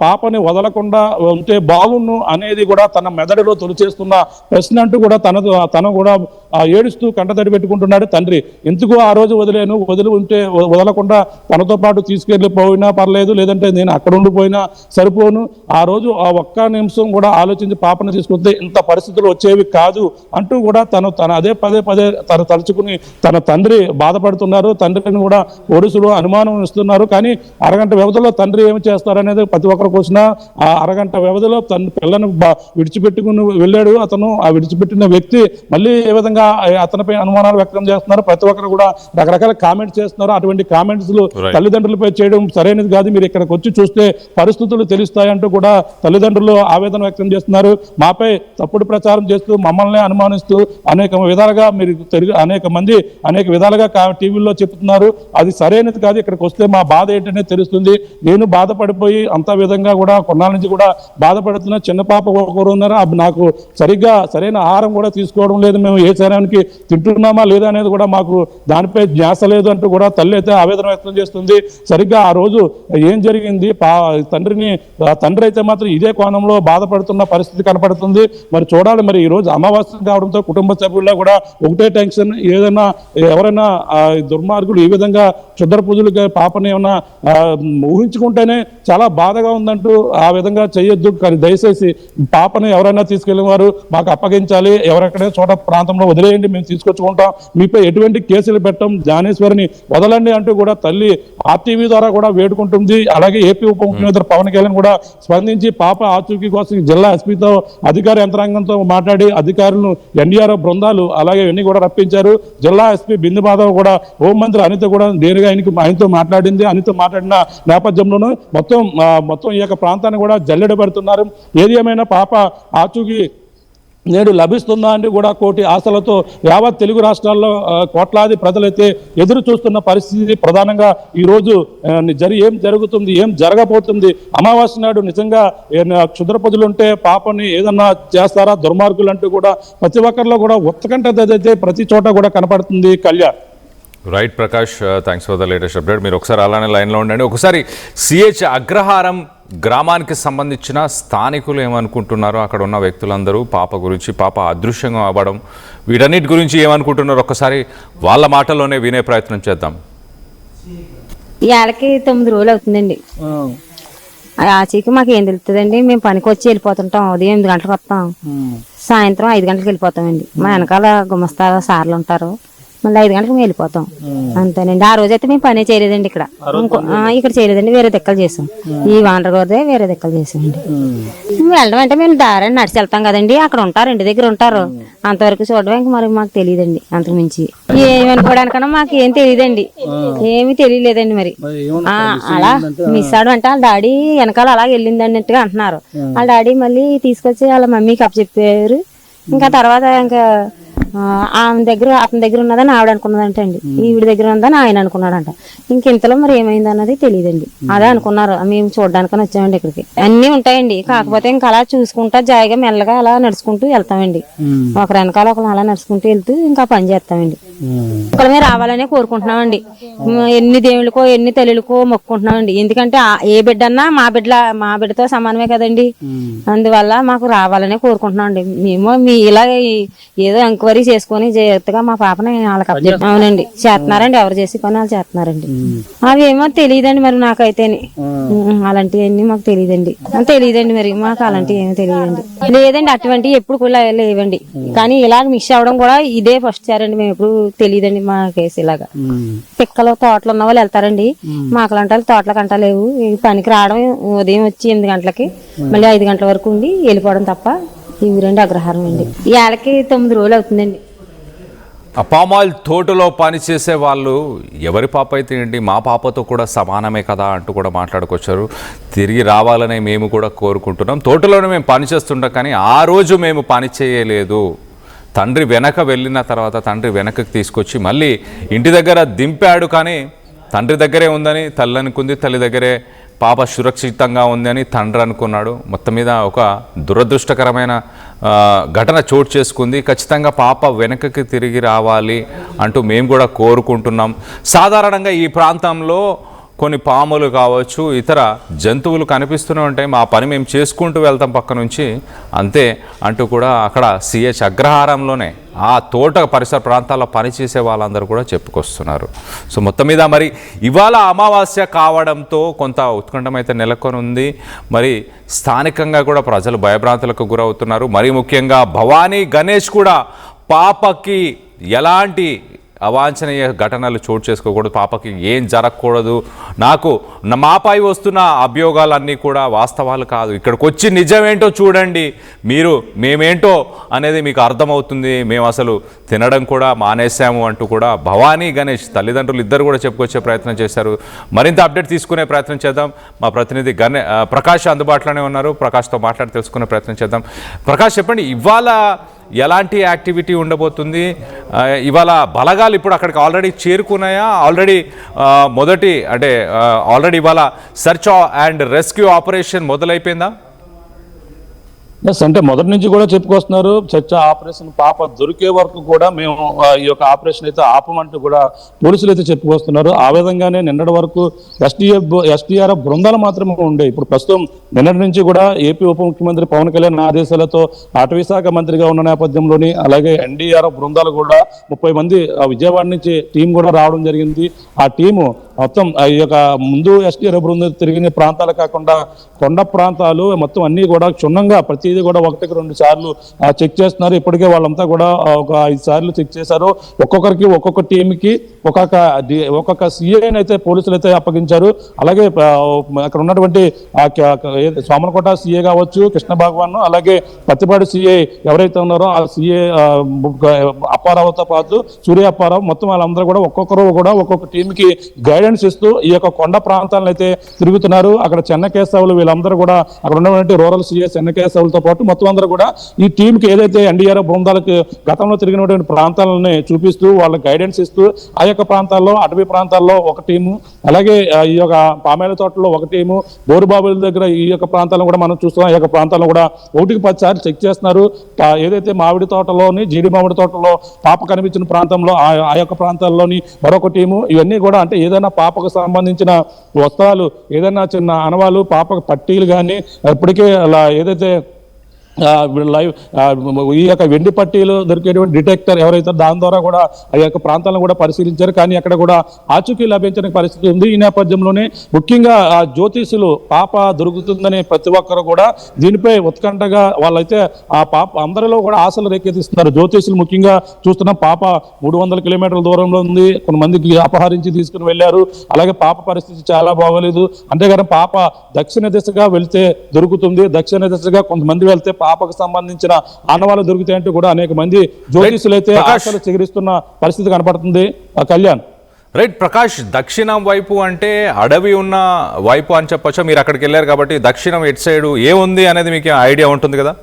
పాపని వదలకుండా ఉంటే బాగుండు అనేది కూడా తన మెదడులో తొలిచేస్తున్న ప్రశ్న అంటూ కూడా తను కూడా ఏడుస్తూ కంటతడి పెట్టుకుంటున్నాడు తండ్రి. ఎందుకు ఆ రోజు వదిలి ఉంటే వదలకుండా తనతో పాటు తీసుకెళ్ళిపోయినా పర్లేదు, లేదంటే నేను అక్కడ ఉండిపోయినా సరిపోను, ఆ రోజు ఆ ఒక్క నిమిషం కూడా ఆలోచించి పాపను తీసుకొస్తే ఇంత పరిస్థితులు వచ్చేవి కాదు అంటూ కూడా తన అదే పదే తను తలుచుకుని తన తండ్రి బాధపడుతున్నారు. తండ్రిని కూడా పోలీసులు అనుమానం ఇస్తున్నారు. కానీ అరగంట వ్యవధిలో తండ్రి ఏమి చేస్తారనేది ప్రతి ఒక్కరికి వచ్చిన ఆ అరగంట వ్యవధిలో తన పిల్లను విడిచిపెట్టుకుని వెళ్ళాడు. అతను ఆ విడిచిపెట్టిన వ్యక్తి మళ్ళీ ఏ విధంగా అతనిపై అనుమానాలు వ్యక్తం చేస్తున్నారు. ప్రతి ఒక్కరు కూడా రకరకాల కామెంట్స్ చేస్తున్నారు. అటువంటి కామెంట్స్ తల్లిదండ్రులపై చేయడం సరైనది కాదు, మీరు ఇక్కడికి వచ్చి చూస్తే పరిస్థితులు తెలుస్తాయంటూ కూడా తల్లిదండ్రులు ఆవేదన వ్యక్తం చేస్తున్నారు. మాపై తప్పుడు ప్రచారం చేస్తూ మమ్మల్ని అనుమానిస్తూ అనేక విధాలుగా మీరు అనేక మంది అనేక విధాలుగా టీవీల్లో చెప్తున్నారు. అది సరైనది కాదు, ఇక్కడికి వస్తే మా బాధ ఏంటనే తెలుస్తుంది. నేను బాధపడిపోయి అంత విధంగా కూడా కొన్నాళ్ళ నుంచి కూడా బాధపడుతున్న చిన్న పాప ఒకరు ఉన్నారు. నాకు సరిగ్గా సరైన ఆహారం కూడా తీసుకోవడం లేదు, మేము ఏ శరీరానికి తింటున్నామా లేదా అనేది కూడా మాకు దానిపై ధ్యాస లేదు అంటూ కూడా తల్లి అయితే ఆవేదన వ్యక్తం చేస్తుంది. సరిగ్గా ఆ రోజు ఏం జరిగింది, తండ్రి అయితే మాత్రం ఇదే కోణంలో బాధపడుతున్న పరిస్థితి కనపడుతుంది. మరి చూడాలి. మరి ఈ రోజు అమావాస్య కావడంతో కుటుంబ సభ్యుల్లో కూడా ఒకటే టెన్షన్, ఎవరైనా దుర్మార్గులు ఈ విధంగా క్షుద్ర పూజలుగా పాపని ఏమన్నా ఊహించుకుంటేనే చాలా బాధగా ఉందంటూ ఆ విధంగా చేయొద్దు. కానీ దయచేసి పాపని ఎవరైనా తీసుకెళ్లిన వారు మాకు అప్పగించాలి, ఎవరెక్కడే చోట ప్రాంతంలో వదిలేయండి, మేము తీసుకొచ్చుకుంటాం, మీపై ఎటువంటి కేసులు పెట్టం, జ్ఞానేశ్వరిని వదలండి అంటూ కూడా తల్లి ఆర్టీవీ ద్వారా కూడా వేడుకుంటుంది. అలాగే ఏపీ ఉప ముఖ్యమంత్రి పవన్ కళ్యాణ్ కూడా స్పందించి పాప ఆచూకీ కోసం జిల్లా ఎస్పీతో అధికార యంత్రాంగంతో మాట్లాడి అధికారులను ఎన్డీఆర్ఎఫ్ బృందాలు అలాగే ఇవన్నీ కూడా రప్పించారు. జిల్లా ఎస్పీ బిందు మాధవ్ కూడా హోంమంత్రి అనిత కూడా నేరుగా ఆయనతో మాట్లాడింది. అనిత మాట్లాడిన నేపథ్యంలోనూ మొత్తం ఈ యొక్క ప్రాంతాన్ని కూడా జల్లెడ పెడుతున్నారు. ఏది ఏమైనా పాప ఆచూకీ నేడు లభిస్తుందా అని కూడా కోటి ఆశలతో యావత్ తెలుగు రాష్ట్రాల్లో కోట్లాది ప్రజలైతే ఎదురు చూస్తున్న పరిస్థితి. ప్రధానంగా ఈరోజు ఏం జరుగుతుంది, ఏం జరగబోతుంది, అమావాస్య నాడు నిజంగా క్షుద్ర ప్రజలుంటే పాపని ఏదన్నా చేస్తారా దుర్మార్గులు అంటూ కూడా ప్రతి ఒక్కరిలో కూడా ఉత్కంఠ ప్రతి చోట కూడా కనపడుతుంది. Kalyan. Right Prakash, thanks for the latest update. మీరు ఒకసారి అలానే లైన్లో ఉండండి. ఒకసారి సిహెచ్ అగ్రహారం గ్రామానికి సంబంధించిన స్థానికులు ఏమనుకుంటున్నారో, అక్కడ ఉన్న వ్యక్తులందరూ పాప గురించి, పాప అదృశ్యంగా అవ్వడం, వీటన్నిటి గురించి ఏమనుకుంటున్నారో ఒక్కసారి వాళ్ళ మాటల్లోనే వినే ప్రయత్నం చేద్దాం. ఇవాళకి 9 రోజులు అవుతుందండి. ఆచీకి మాకు ఏం తెలుస్తుందండి, మేము పనికి వచ్చి వెళ్ళిపోతుంటాం. ఉదయం 8 గంటలకు వస్తాం, సాయంత్రం 5 గంటలకు వెళ్ళిపోతామండి. మా వెనకాల గుమస్తా సార్లు ఉంటారు, మళ్ళీ 5 గంటలకు మేము వెళ్ళిపోతాం అంతేనండి. ఆ రోజైతే మేము పని చేయలేదండి. ఇక్కడ చేయలేదండి, వేరే దిక్కలు చేసాం. ఈ వానర్ గోదే వేరే దిక్కలు చేసామండి. వెళ్ళడం అంటే మేము దారాన్ని నడిచి వెళ్తాం కదండి, అక్కడ ఉంటారు, ఇంటి దగ్గర ఉంటారు, అంతవరకు చూడడం ఇంక మరి మాకు తెలియదండి. అంతకు మించి ఏమనుకోవడానికన్నా మాకు ఏం తెలియదండి, ఏమీ తెలియలేదండి. మరి అలా మిస్ అవడం అంటే వాళ్ళ డాడీ వెనకాల అలా వెళ్ళింది అన్నట్టుగా అంటున్నారు. వాళ్ళ డాడీ మళ్ళీ తీసుకొచ్చి వాళ్ళ మమ్మీకి అప్పచెప్పారు. ఇంకా తర్వాత ఇంకా ఆమె దగ్గర అతని దగ్గర ఉన్నదని ఆవిడ అనుకున్నదంట అండి, ఈవిడ దగ్గర ఉందని ఆయన అనుకున్నాడంట. ఇంకెంతలో మరి ఏమైంది అన్నది తెలియదండి. అదే అనుకున్నారు. మేము చూడడానికని వచ్చామండి ఇక్కడికి. అన్ని ఉంటాయండి, కాకపోతే ఇంకా అలా చూసుకుంటా జాయిగా మెల్లగా అలా నడుచుకుంటూ వెళ్తామండి. ఒకరి వెనకాల ఒకరు అలా నడుచుకుంటూ వెళ్తూ ఇంకా పని చేస్తామండి. ఇక్కడ మేము రావాలనే కోరుకుంటున్నామండి. ఎన్ని దేవుళ్ళకో ఎన్ని తల్లులకో మొక్కుకుంటున్నామండి. ఎందుకంటే ఏ బిడ్డ అన్నా మా బిడ్డతో సమానమే కదండి. అందువల్ల మాకు రావాలనే కోరుకుంటున్నామండి. మేము ఇలా ఏదో ఎంక్వైరీ చేసుకుని జాగ్రత్తగా మా పాపని వాళ్ళకి అప్పచెప్పి అవునండి చేస్తున్నారండి. ఎవరు చేసి పని వాళ్ళు చేస్తున్నారండి. అవి ఏమో తెలియదండి మరి నాకైతే. అలాంటివన్నీ మాకు తెలియదండి. మరి మాకు అలాంటివి ఏమీ తెలియదండి. లేదండి అటువంటివి ఎప్పుడు కూడా లేవండి. కానీ ఇలాగ మిస్ అవ్వడం కూడా ఇదే ఫస్ట్ సారండి. మేము ఎప్పుడు తెలియదండి మా కేసు ఇలాగా. పిక్కలు తోటలు ఉన్న వాళ్ళు వెళ్తారండి, మాకలంటే తోటల కంటా లేవు. పనికి రావడం ఉదయం వచ్చి 8 గంటలకి మళ్ళీ 5 గంటల వరకు ఉండి వెళ్ళిపోవడం తప్ప ఈ ఊరండి అగ్రహారం అండి. ఇవాళకి 9 రోజులు అవుతుందండి. ఆ పామాయిల్ తోటలో పనిచేసే వాళ్ళు ఎవరి పాప అయితే ఏంటి, మా పాపతో కూడా సమానమే కదా అంటూ కూడా మాట్లాడుకొచ్చారు. తిరిగి రావాలని మేము కూడా కోరుకుంటున్నాం. తోటలోనే మేము పని చేస్తుంటాం, కానీ ఆ రోజు మేము పని చేయలేదు, తండ్రి వెనక వెళ్ళిన తర్వాత తండ్రి వెనకకి తీసుకొచ్చి మళ్ళీ ఇంటి దగ్గర దింపాడు. కానీ తండ్రి దగ్గరే ఉందని తల్లి అనుకుంది, తల్లి దగ్గరే పాప సురక్షితంగా ఉంది అని తండ్రి అనుకున్నాడు. మొత్తం మీద ఒక దురదృష్టకరమైన ఘటన చోటు చేసుకుంది. ఖచ్చితంగా పాప వెనకకి తిరిగి రావాలి అంటూ మేము కూడా కోరుకుంటున్నాం. సాధారణంగా ఈ ప్రాంతంలో కొన్ని పాములు కావచ్చు, ఇతర జంతువులు కనిపిస్తూనే ఉంటాయి. మా పని మేము చేసుకుంటూ వెళ్తాం పక్క నుంచి అంతే అంటూ కూడా అక్కడ సిహెచ్ అగ్రహారంలోనే ఆ తోట పరిసర ప్రాంతాల్లో పనిచేసే వాళ్ళందరూ కూడా చెప్పుకొస్తున్నారు. సో మొత్తం మీద మరి ఇవాళ అమావాస్య కావడంతో కొంత ఉత్కంఠం అయితే నెలకొని ఉంది. మరి స్థానికంగా కూడా ప్రజలు భయభ్రాంతులకు గురవుతున్నారు. మరి ముఖ్యంగా భవానీ గణేష్ కూడా పాపకి ఎలాంటి అవాంఛనీయ ఘటనలు చోటు చేసుకోకూడదు, పాపకి ఏం జరగకూడదు, నాకు మాపై వస్తున్న అభియోగాలన్నీ కూడా వాస్తవాలు కాదు, ఇక్కడికి వచ్చి నిజమేంటో చూడండి, మేమేంటో అనేది మీకు అర్థమవుతుంది, మేము అసలు తినడం కూడా మానేశాము అంటూ కూడా భవానీ గణేష్ తల్లిదండ్రులు ఇద్దరు కూడా చెప్పుకొచ్చే ప్రయత్నం చేశారు. మరింత అప్డేట్ తీసుకునే ప్రయత్నం చేద్దాం. మా ప్రతినిధి ప్రకాష్ అందుబాటులోనే ఉన్నారు. ప్రకాష్తో మాట్లాడి తెలుసుకునే ప్రయత్నం చేద్దాం. ప్రకాష్, చెప్పండి, ఇవాళ ఎలాంటి యాక్టివిటీ ఉండబోతుంది? ఇవాళ బలగాలు ఇప్పుడు అక్కడికి ఆల్రెడీ చేరుకున్నాయా? ఆల్రెడీ ఇవాళ సెర్చ్ అండ్ రెస్క్యూ ఆపరేషన్ మొదలైపోయిందా? ఎస్, అంటే మొదటి నుంచి కూడా చెప్పుకొస్తున్నారు చర్చ ఆపరేషన్ పాప దొరికే వరకు కూడా మేము ఈ యొక్క ఆపరేషన్ అయితే ఆపమంటూ కూడా పోలీసులు అయితే చెప్పుకొస్తున్నారు. ఆ విధంగానే నిన్నటి వరకు ఎస్డీఆర్ఎఫ్ బృందాలు మాత్రమే ఉండే. ఇప్పుడు ప్రస్తుతం నిన్నటి నుంచి కూడా ఏపీ ఉప ముఖ్యమంత్రి పవన్ కళ్యాణ్ ఆదేశాలతో అటవీ శాఖ మంత్రిగా ఉన్న నేపథ్యంలోని అలాగే ఎన్డీఆర్ఎఫ్ బృందాలు కూడా 30 మంది విజయవాడ నుంచి టీం కూడా రావడం జరిగింది. ఆ టీము మొత్తం ఈ యొక్క ముందు ఎస్డీఆర్ఎఫ్ బృందం తిరిగిన ప్రాంతాలు కాకుండా కొండ ప్రాంతాలు మొత్తం అన్ని కూడా క్షుణ్ణంగా ప్రతిదీ కూడా 1-2 సార్లు చెక్ చేస్తున్నారు. ఇప్పటికే వాళ్ళంతా కూడా ఒక 5 సార్లు చెక్ చేశారు. ఒక్కొక్కరికి ఒక్కొక్క టీంకి ఒక్కొక్క సిఐని అయితే పోలీసులు అయితే అప్పగించారు. అలాగే అక్కడ ఉన్నటువంటి సోమనకోట సిఐ కావచ్చు, కృష్ణ భగవాన్, అలాగే పత్తిపాడు సిఐ ఎవరైతే ఉన్నారో ఆ సిఐ అప్పారావుతో పాటు సూర్య అప్పారావు, మొత్తం వాళ్ళందరూ కూడా ఒక్కొక్కరు కూడా ఒక్కొక్క టీంకి గైడెన్స్ ఇస్తూ ఈ యొక్క కొండ ప్రాంతాలను అయితే తిరుగుతున్నారు. అక్కడ చెన్నకేశవులు వీళ్ళందరూ కూడా అక్కడ ఉన్నటువంటి రూరల్ సిఐ చెన్నకేశవులతో పాటు మొత్తం అందరూ కూడా ఈ టీంకి ఏదైతే ఎన్డీఆర్ఎఫ్ బృందాలకు గతంలో తిరిగినటువంటి ప్రాంతాలని చూపిస్తూ వాళ్ళకి గైడెన్స్ ఇస్తూ ఆ యొక్క ప్రాంతాల్లో అటవీ ప్రాంతాల్లో ఒక టీము, అలాగే ఈ యొక్క పామేల తోటలో ఒక టీము, బోరుబాబుల దగ్గర ఈ యొక్క ప్రాంతాలను కూడా మనం చూస్తున్నాం. ఈ యొక్క ప్రాంతాలను కూడా 1-10 సార్లు చెక్ చేస్తున్నారు. ఏదైతే మామిడి తోటలోని జీడి మామిడి తోటలో పాప కనిపించిన ప్రాంతంలో ఆ యొక్క ప్రాంతాల్లోని మరొక టీము, ఇవన్నీ కూడా అంటే ఏదైనా పాపకు సంబంధించిన వస్త్రాలు, ఏదైనా చిన్న అనవాలు, పాపకు పట్టీలు కానీ ఇప్పటికే అలా ఏదైతే ఈ యొక్క వెండి పట్టీలు దొరికేటువంటి డిటెక్టర్ ఎవరైతే దాని ద్వారా కూడా ఆ యొక్క ప్రాంతాలను కూడా పరిశీలించారు. కానీ అక్కడ కూడా ఆచూకీ లభించని పరిస్థితి ఉంది. ఈ నేపథ్యంలోనే ముఖ్యంగా జ్యోతిషులు పాప దొరుకుతుందని ప్రతి ఒక్కరు కూడా దీనిపై ఉత్కంఠగా వాళ్ళైతే ఆ పాప అందరిలో కూడా ఆశలు రేకెత్తిస్తున్నారు. జ్యోతిషులు ముఖ్యంగా చూస్తున్నాం, పాప 300 కిలోమీటర్ల దూరంలో ఉంది, కొంతమందికి అపహరించి తీసుకుని వెళ్ళారు. అలాగే పాప పరిస్థితి చాలా బాగోలేదు. అంతేగాని పాప దక్షిణ దిశగా వెళ్తే దొరుకుతుంది, దక్షిణ దిశగా కొంతమంది వెళ్తే పాపకు సంబంధించిన ఆనవాళ్ళు దొరుకుతాయంటూ కూడా అనేక మంది జ్యోతిషులైతే ఆశలు చిగురిస్తున్న పరిస్థితి కనపడుతుంది. కళ్యాణ్, రైట్ ప్రకాష్, దక్షిణం వైపు అంటే అడవి ఉన్న వైపు అని చెప్పొచ్చా? మీరు అక్కడికి వెళ్ళారు కాబట్టి దక్షిణం ఎటు సైడు ఏముంది అనేది మీకు ఐడియా ఉంటుంది కదా?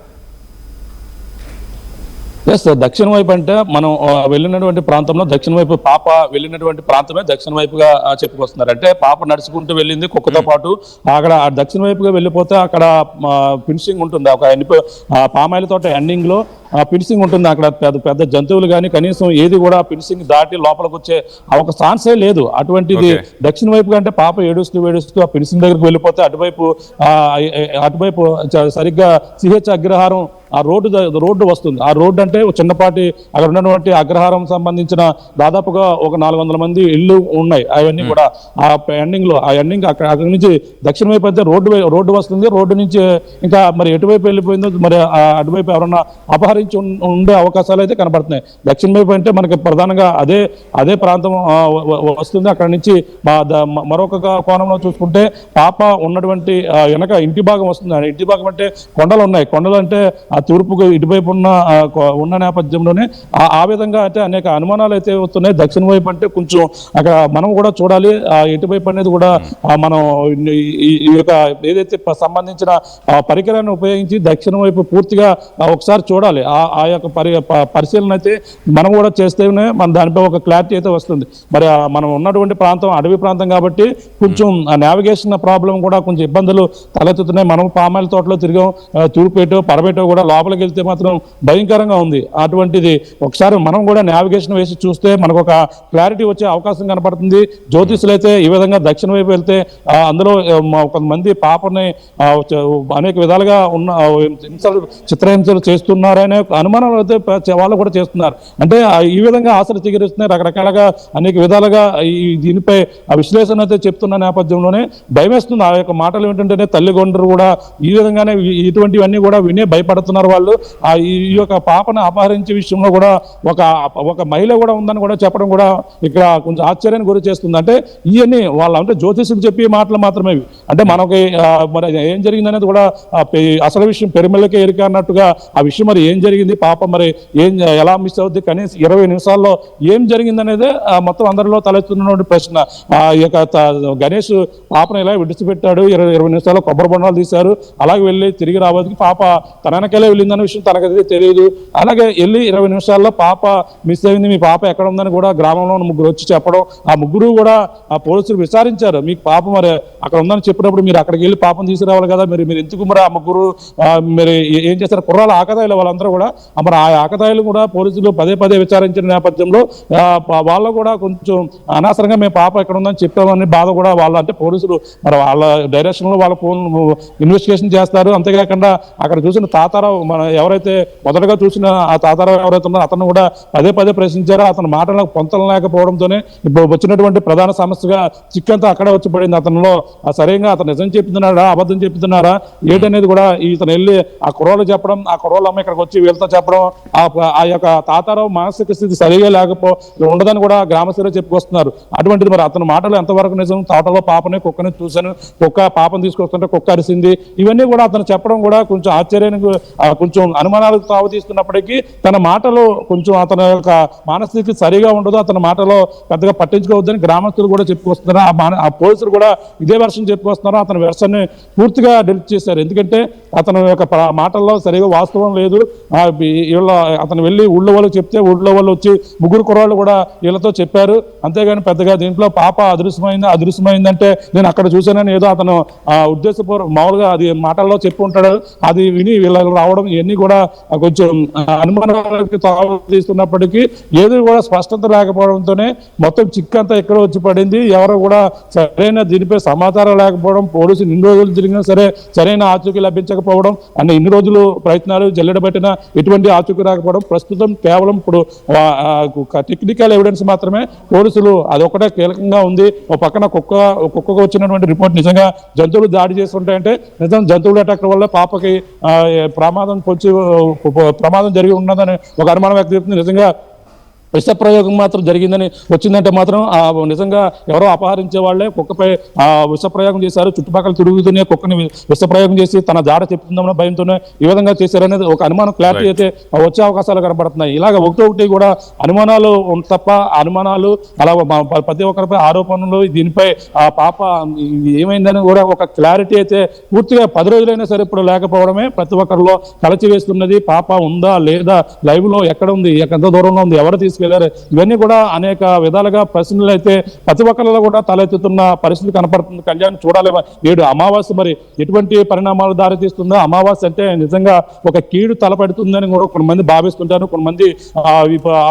ఎస్, దక్షిణ వైపు అంటే మనం వెళ్ళినటువంటి ప్రాంతంలో దక్షిణ వైపు పాప వెళ్ళినటువంటి ప్రాంతమే దక్షిణ వైపుగా చెప్పుకొస్తున్నారు. అంటే పాప నడుచుకుంటూ వెళ్ళింది కుక్కతో పాటు. అక్కడ దక్షిణ వైపుగా వెళ్ళిపోతే అక్కడ ఫినిషింగ్ ఉంటుంది, ఒక పామాయిల తోట ఎండింగ్ లో ఫినిషింగ్ ఉంటుంది. అక్కడ పెద్ద జంతువులు కానీ కనీసం ఏది కూడా ఫినిషింగ్ దాటి లోపలికి వచ్చే ఒక ఛాన్సే లేదు. అటువంటిది దక్షిణ వైపుగా అంటే పాప ఏడుస్తూ ఆ ఫినిషింగ్ దగ్గరికి వెళ్ళిపోతే అటువైపు సరిగ్గా సిహెచ్ అగ్రహారం ఆ రోడ్డు వస్తుంది. ఆ రోడ్డు అంటే చిన్నపాటి అక్కడ ఉన్నటువంటి అగ్రహారం సంబంధించిన దాదాపుగా ఒక 400 మంది ఇళ్ళు ఉన్నాయి. అవన్నీ కూడా ఆ ఎండింగ్ లో అక్కడి నుంచి దక్షిణ వైపు అయితే రోడ్డు వస్తుంది. రోడ్డు నుంచి ఇంకా మరి ఎటువైపు వెళ్ళిపోయిందో మరి అటువైపు ఎవరన్నా అపహరించి ఉండే అవకాశాలు అయితే కనబడుతున్నాయి. దక్షిణ వైపు అంటే మనకి ప్రధానంగా అదే ప్రాంతం వస్తుంది. అక్కడ నుంచి మరొక కోణంలో చూసుకుంటే పాప ఉన్నటువంటి వెనక ఇంటి భాగం వస్తుంది. ఇంటి భాగం అంటే కొండలు ఉన్నాయి. కొండలు అంటే ఆ తూర్పుకు ఇటువైపు ఉన్న నేపథ్యంలోనే ఆ విధంగా అయితే అనేక అనుమానాలు అయితే వస్తున్నాయి. దక్షిణ వైపు అంటే కొంచెం అక్కడ మనం కూడా చూడాలి, ఇటువైపు అనేది కూడా మనం ఈ యొక్క ఏదైతే సంబంధించిన పరికరాన్ని ఉపయోగించి దక్షిణ వైపు పూర్తిగా ఒకసారి చూడాలి. ఆ యొక్క పరిశీలన అయితే మనం కూడా చేస్తేనే మన దానిపై ఒక క్లారిటీ అయితే వస్తుంది. మరి మనం ఉన్నటువంటి ప్రాంతం అడవి ప్రాంతం కాబట్టి కొంచెం నావిగేషన్ ప్రాబ్లం కూడా కొంచెం ఇబ్బందులు తలెత్తుతున్నాయి. మనం పామాయిల తోటలో తిరిగాం, తూర్పేటో పరబేటో కూడా లోపలికి వెళ్తే మాత్రం భయంకరంగా ఉంది. అటువంటిది ఒకసారి మనం కూడా నావిగేషన్ వేసి చూస్తే మనకు ఒక క్లారిటీ వచ్చే అవకాశం కనపడుతుంది. జ్యోతిషులు అయితే ఈ విధంగా దక్షిణ వైపు వెళ్తే అందులో కొంతమంది పాపని అనేక విధాలుగా ఉన్న చిత్రహింసలు చేస్తున్నారనే అనుమానాలు అయితే వాళ్ళు కూడా చేస్తున్నారు. అంటే ఈ విధంగా ఆశలు చిగురిస్తున్నాయి, రకరకాలుగా అనేక విధాలుగా దీనిపై విశ్లేషణ అయితే చెప్తున్న నేపథ్యంలోనే భయమేస్తుంది. ఆ యొక్క మాటలు ఏంటంటేనే తల్లిదండ్రులు కూడా ఈ విధంగానే ఇటువంటివన్నీ కూడా వినే భయపడుతున్నారు. వాళ్ళు ఈ యొక్క పాపను అపహరించే విషయంలో కూడా ఒక మహిళ కూడా ఉందని కూడా చెప్పడం కూడా ఇక్కడ కొంచెం ఆశ్చర్యానికి గురి చేస్తుంది. అంటే ఇవన్నీ వాళ్ళు అంటే జ్యోతిషులు చెప్పే మాటలు మాత్రమే. అంటే మనకి మరి ఏం జరిగిందనేది కూడా అసలు విషయం పెరిమెల్లకే ఎరిక అన్నట్టుగా ఆ విషయం మరి ఏం జరిగింది, పాప మరి ఎలా మిస్ అవుద్ది, కనీసం 20 నిమిషాల్లో ఏం జరిగిందనేదే మొత్తం అందరిలో తలెత్తున్నటువంటి ప్రశ్న. ఈ యొక్క గణేష్ పాపను ఇలా విడిచిపెట్టాడు, 20 నిమిషాల్లో కొబ్బరి బొండాలు తీశారు, అలాగే వెళ్ళి తిరిగి రావడానికి పాప తన వెనకాలే వెళ్ళిందనే విషయం తనకైతే తెలియదు. అలాగే వెళ్ళి 20 నిమిషాల్లో పాప మిస్ అయింది, మీ పాప ఎక్కడ ఉందని కూడా గ్రామంలో ముగ్గురు వచ్చి చెప్పడం, ఆ ముగ్గురు కూడా ఆ పోలీసులు విచారించారు. మీకు పాప మరి అక్కడ ఉందని చెప్పినప్పుడు మీరు అక్కడికి వెళ్ళి పాపం తీసుకురావాలి కదా, మీరు ఎందుకు మరి ఆ ముగ్గురు మరి ఏం చేశారు? కుర్రాల ఆకతాయిలు వాళ్ళందరూ కూడా. మరి ఆ ఆకతాయిలు కూడా పోలీసులు పదే విచారించిన నేపథ్యంలో వాళ్ళు కూడా కొంచెం అనవసరంగా మేము పాప ఎక్కడ ఉందని చెప్పామని బాధ కూడా వాళ్ళు, అంటే పోలీసులు మరి వాళ్ళ డైరెక్షన్ లో వాళ్ళ ఫోన్ ఇన్వెస్టిగేషన్ చేస్తారు. అంతేకాకుండా అక్కడ చూసిన తాతారావు, మన ఎవరైతే మొదటగా చూసిన ఆ తాతారావు ఎవరైతే ఉన్నారో అతను కూడా పదే ప్రశ్నించారో అతని మాటలకు పొంతలు లేకపోవడంతోనే ఇప్పుడు వచ్చినటువంటి ప్రధాన సమస్యగా చిక్కంతా అక్కడే వచ్చి పడింది. అతనిలో సరిగ్గా అతను నిజం చెప్తున్నారా అబద్ధం చెప్తున్నారా ఏంటనేది కూడా ఇతను వెళ్ళి ఆ కుర్రోలు చెప్పడం, ఆ కుర్రోలు అమ్మ ఇక్కడికి వచ్చి వీళ్ళతో చెప్పడం, ఆ యొక్క తాతారావు మానసిక స్థితి సరిగా ఉండదని కూడా గ్రామస్తులే చెప్పుకొస్తున్నారు. అటువంటిది మరి అతని మాటలు ఎంతవరకు నిజం? తోటలో పాపని కుక్కని చూశాను, కుక్క పాపను తీసుకొస్తుంటే కుక్క అరిసింది, ఇవన్నీ కూడా అతను చెప్పడం కూడా కొంచెం ఆశ్చర్యానికి కొంచెం అనుమానాలకు తావుతీస్తున్నప్పటికీ తన మాటలు కొంచెం అతని యొక్క మానసిక సరిగా ఉండదు, అతని మాటలో పెద్దగా పట్టించుకోవద్దని గ్రామస్తులు కూడా చెప్పుకొస్తున్నారు. ఆ పోలీసులు కూడా ఇదే వెర్షన్ చెప్పుకొస్తున్నారు. అతని వెర్షన్ని పూర్తిగా డిలీట్ చేశారు. ఎందుకంటే అతని యొక్క మాటల్లో సరిగా వాస్తవం లేదు. అతను వెళ్ళి ఊళ్ళో వాళ్ళు చెప్తే ఊళ్ళో వాళ్ళు వచ్చి ముగ్గురు కుర్రాళ్ళు కూడా వీళ్ళతో చెప్పారు. అంతేగాని పెద్దగా దీంట్లో పాప అదృశ్యమైందంటే నేను అక్కడ చూశానని ఏదో అతను ఉద్దేశపూర్వక మామూలుగా అది మాటల్లో చెప్పి ఉంటాడు. అది విని వీళ్ళకి రావడం ఇవన్నీ కూడా కొంచెం అనుమానాలకు తీస్తున్నప్పటికీ ఏది కూడా స్పష్టత లేకపోవడంతోనే మొత్తం చిక్కంతా ఎక్కడ వచ్చి పడింది. ఎవరు కూడా సరైన దీనిపై సమాచారం లేకపోవడం, పోలీసులు ఇన్ని రోజులు తిరిగినా సరే సరైన ఆచూకీ లభించకపోవడం, అన్న ఇన్ని రోజులు ప్రయత్నాలు జల్లెడబట్టిన ఎటువంటి ఆచూకీ రాకపోవడం, ప్రస్తుతం కేవలం ఇప్పుడు టెక్నికల్ ఎవిడెన్స్ మాత్రమే పోలీసులు అదొకటే కీలకంగా ఉంది. ఒక పక్కన కుక్కకు వచ్చినటువంటి రిపోర్ట్ నిజంగా జంతువులు దాడి చేస్తుంటాయంటే నిజం జంతువుల అటాక్ వల్ల పాపకి ప్రమాదం జరిగి ఉన్నదని ఒక అనుమానం వ్యక్తం చేస్తుంది. నిజంగా విష ప్రయోగం మాత్రం జరిగిందని వచ్చిందంటే మాత్రం నిజంగా ఎవరో అపహరించే వాళ్ళే కుక్కపై విష ప్రయోగం చేశారు. చుట్టుపక్కల తిరుగుతూనే కుక్కని విష ప్రయోగం చేసి తన జాడ చెప్తుందన్న భయంతోనే ఈ విధంగా చేశారనేది ఒక అనుమానం క్లారిటీ అయితే వచ్చే అవకాశాలు కనబడుతున్నాయి. ఇలాగ ఒకటి కూడా అనుమానాలు తప్ప అనుమానాలు అలా ప్రతి ఒక్కరిపై ఆరోపణలు దీనిపై పాప ఏమైందని కూడా ఒక క్లారిటీ అయితే పూర్తిగా 10 రోజులైనా సరే ఇప్పుడు లేకపోవడమే ప్రతి ఒక్కరిలో కలచి వేస్తున్నది. పాప ఉందా లేదా, లైవ్ లో ఎక్కడ ఉంది, ఎంత దూరంలో ఉంది, ఎవరు తీసుకెళ్లారు, ఇవన్నీ కూడా అనేక విధాలుగా ప్రశ్నలు అయితే ప్రతి ఒక్కరిలో కూడా తలెత్తుతున్న పరిస్థితి కనపడుతుంది. కళ్యాణ్ చూడాలి నేడు అమావాస్య మరి ఎటువంటి పరిణామాలు దారితీస్తుందో. అమావాస్య అంటే నిజంగా ఒక కీడు తలపెడుతుందని కూడా కొంతమంది భావిస్తుంటారు. కొంతమంది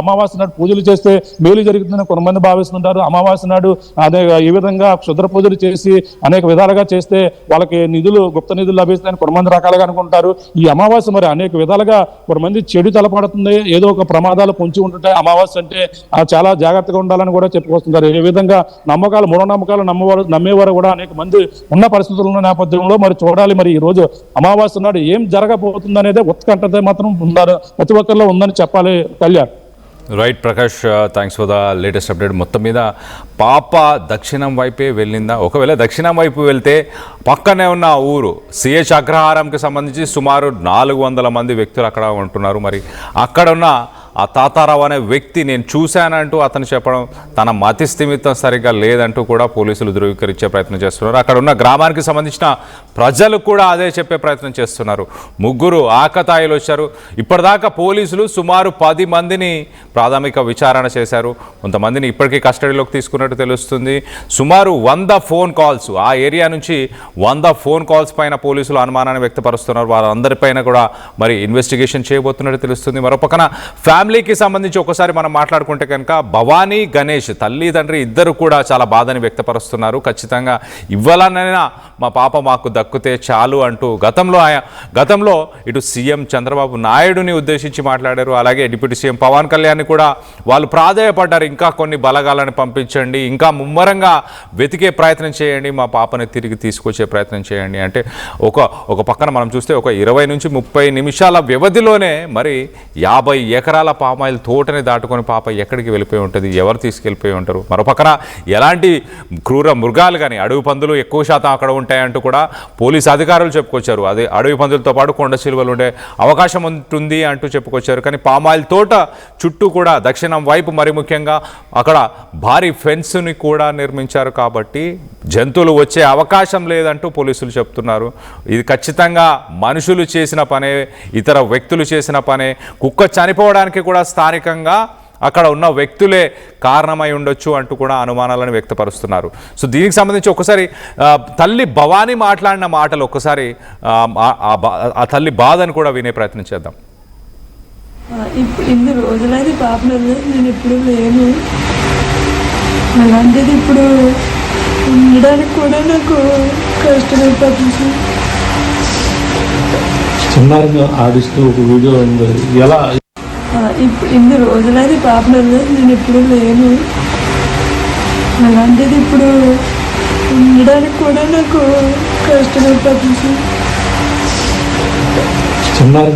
అమావాస్య నాడు పూజలు చేస్తే మేలు జరుగుతుందని కొంతమంది భావిస్తుంటారు. అమావాస్య నాడు అదే ఈ విధంగా క్షుద్ర పూజలు చేసి అనేక విధాలుగా చేస్తే వాళ్ళకి గుప్త నిధులు లభిస్తాయని కొంతమంది రకాలుగా అనుకుంటారు. ఈ అమావాస్య మరి అనేక విధాలుగా కొంతమంది చెడు తలపడుతుంది, ఏదో ఒక ప్రమాదాలు పొంచి ఉంటుంటాయి. అమావాస్య అంటే చాలా జాగ్రత్తగా ఉండాలని కూడా చెప్పుకొస్తుంటారు. ఏ విధంగా నమ్మకాలు మూఢనమ్మకాలు నమ్మేవారు కూడా అనేక మంది ఉన్న పరిస్థితులు ఉన్న నేపథ్యంలో మరి చూడాలి. మరి ఈ రోజు అమావాస్య నాడు ఏం జరగబోతుంది అనేది ఉత్కంఠత మాత్రం ఉన్నారు ప్రతి ఒక్కరిలో ఉందని చెప్పాలి. Kalyan right Prakash, thanks for the latest update. మొత్తం మీద పాప దక్షిణం వైపే వెళ్ళిందా? ఒకవేళ దక్షిణం వైపు వెళ్తే పక్కనే ఉన్న ఊరు సిహెచ్ అగ్రహారంకి సంబంధించి సుమారు 400 మంది వ్యక్తులు అక్కడ ఉంటున్నారు. మరి అక్కడ ఉన్న ఆ తాతారావు అనే వ్యక్తి నేను చూశానంటూ అతను చెప్పడం తన మతి స్థిమితం సరిగ్గా లేదంటూ కూడా పోలీసులు ధృవీకరించే ప్రయత్నం చేస్తున్నారు. అక్కడ ఉన్న గ్రామానికి సంబంధించిన ప్రజలు కూడా అదే చెప్పే ప్రయత్నం చేస్తున్నారు. 3 ఆకతాయిలు వచ్చారు. ఇప్పటిదాకా పోలీసులు సుమారు 10 మందిని ప్రాథమిక విచారణ చేశారు. కొంతమందిని ఇప్పటికీ కస్టడీలోకి తీసుకున్నట్టు తెలుస్తుంది. సుమారు 100 ఫోన్ కాల్స్, ఆ ఏరియా నుంచి 100 ఫోన్ కాల్స్ పైన పోలీసులు అనుమానాన్ని వ్యక్తపరుస్తున్నారు. వారందరిపైన కూడా మరి ఇన్వెస్టిగేషన్ చేయబోతున్నట్టు తెలుస్తుంది. మరోపక్కన ఫ్యామిలీకి సంబంధించి ఒకసారి మనం మాట్లాడుకుంటే కనుక భవానీ, గణేష్ తల్లిదండ్రి ఇద్దరు కూడా చాలా బాధని వ్యక్తపరుస్తున్నారు. ఖచ్చితంగా ఇవ్వాలనైనా మా పాప మాకు దక్కితే చాలు అంటూ గతంలో ఇటు సీఎం చంద్రబాబు నాయుడుని ఉద్దేశించి మాట్లాడారు. అలాగే డిప్యూటీ సీఎం పవన్ కళ్యాణ్ కూడా వాళ్ళు ప్రాధేయపడ్డారు. ఇంకా కొన్ని బలగాలను పంపించండి, ఇంకా ముమ్మరంగా వెతికే ప్రయత్నం చేయండి, మా పాపని తిరిగి తీసుకొచ్చే ప్రయత్నం చేయండి అంటే ఒక పక్కన మనం చూస్తే ఒక 20 నుంచి 30 నిమిషాల వ్యవధిలోనే మరి 50 ఎకరాల పామాయిల్ తోటని దాటుకొని పాప ఎక్కడికి వెళ్ళిపోయి ఉంటుంది, ఎవరు తీసుకెళ్ళిపోయి ఉంటారు? మరోపక్కన ఎలాంటి క్రూర మృగాలు కానీ అడవి పందులు ఎక్కువ శాతం అక్కడ ఉంటాయంటూ కూడా పోలీసు అధికారులు చెప్పుకొచ్చారు. అదే అడవి పందులతో పాటు కొండ చిలువలు ఉండే అవకాశం ఉంటుంది అంటూ చెప్పుకొచ్చారు. కానీ పామాయిల్ తోట చుట్టూ కూడా దక్షిణం వైపు మరి ముఖ్యంగా అక్కడ భారీ ఫెన్స్ని కూడా నిర్మించారు. కాబట్టి జంతువులు వచ్చే అవకాశం లేదంటూ పోలీసులు చెప్తున్నారు. ఇది ఖచ్చితంగా మనుషులు చేసిన పనే, ఇతర వ్యక్తులు చేసిన పనే. కుక్క చనిపోవడానికి కూడా స్థానికంగా అక్కడ ఉన్న వ్యక్తులే కారణమై ఉండొచ్చు అంటూ కూడా అనుమానాలను వ్యక్తపరుస్తున్నారు. సో దీనికి సంబంధించి ఒకసారి తల్లి భవానీ మాట్లాడిన మాటలు ఒకసారి ఆ తల్లి బాధను కూడా వినే ప్రయత్నం చేద్దాం. ఇన్ని రోజులైతే పాప నేను ఎప్పుడు లేను, అలాంటిది ఇప్పుడు ఉండడానికి కూడా నాకు కష్టమైపోతుంది. చిన్నారిని ఆడిస్తూ ఒక వీడియో ఉంది. ఎలా ఇప్పుడు ఇన్ని రోజులైతే పాప నేను ఎప్పుడు లేను, అలాంటిది ఇప్పుడు ఉండడానికి కూడా నాకు కష్టమైపోతుంది. చిన్నారి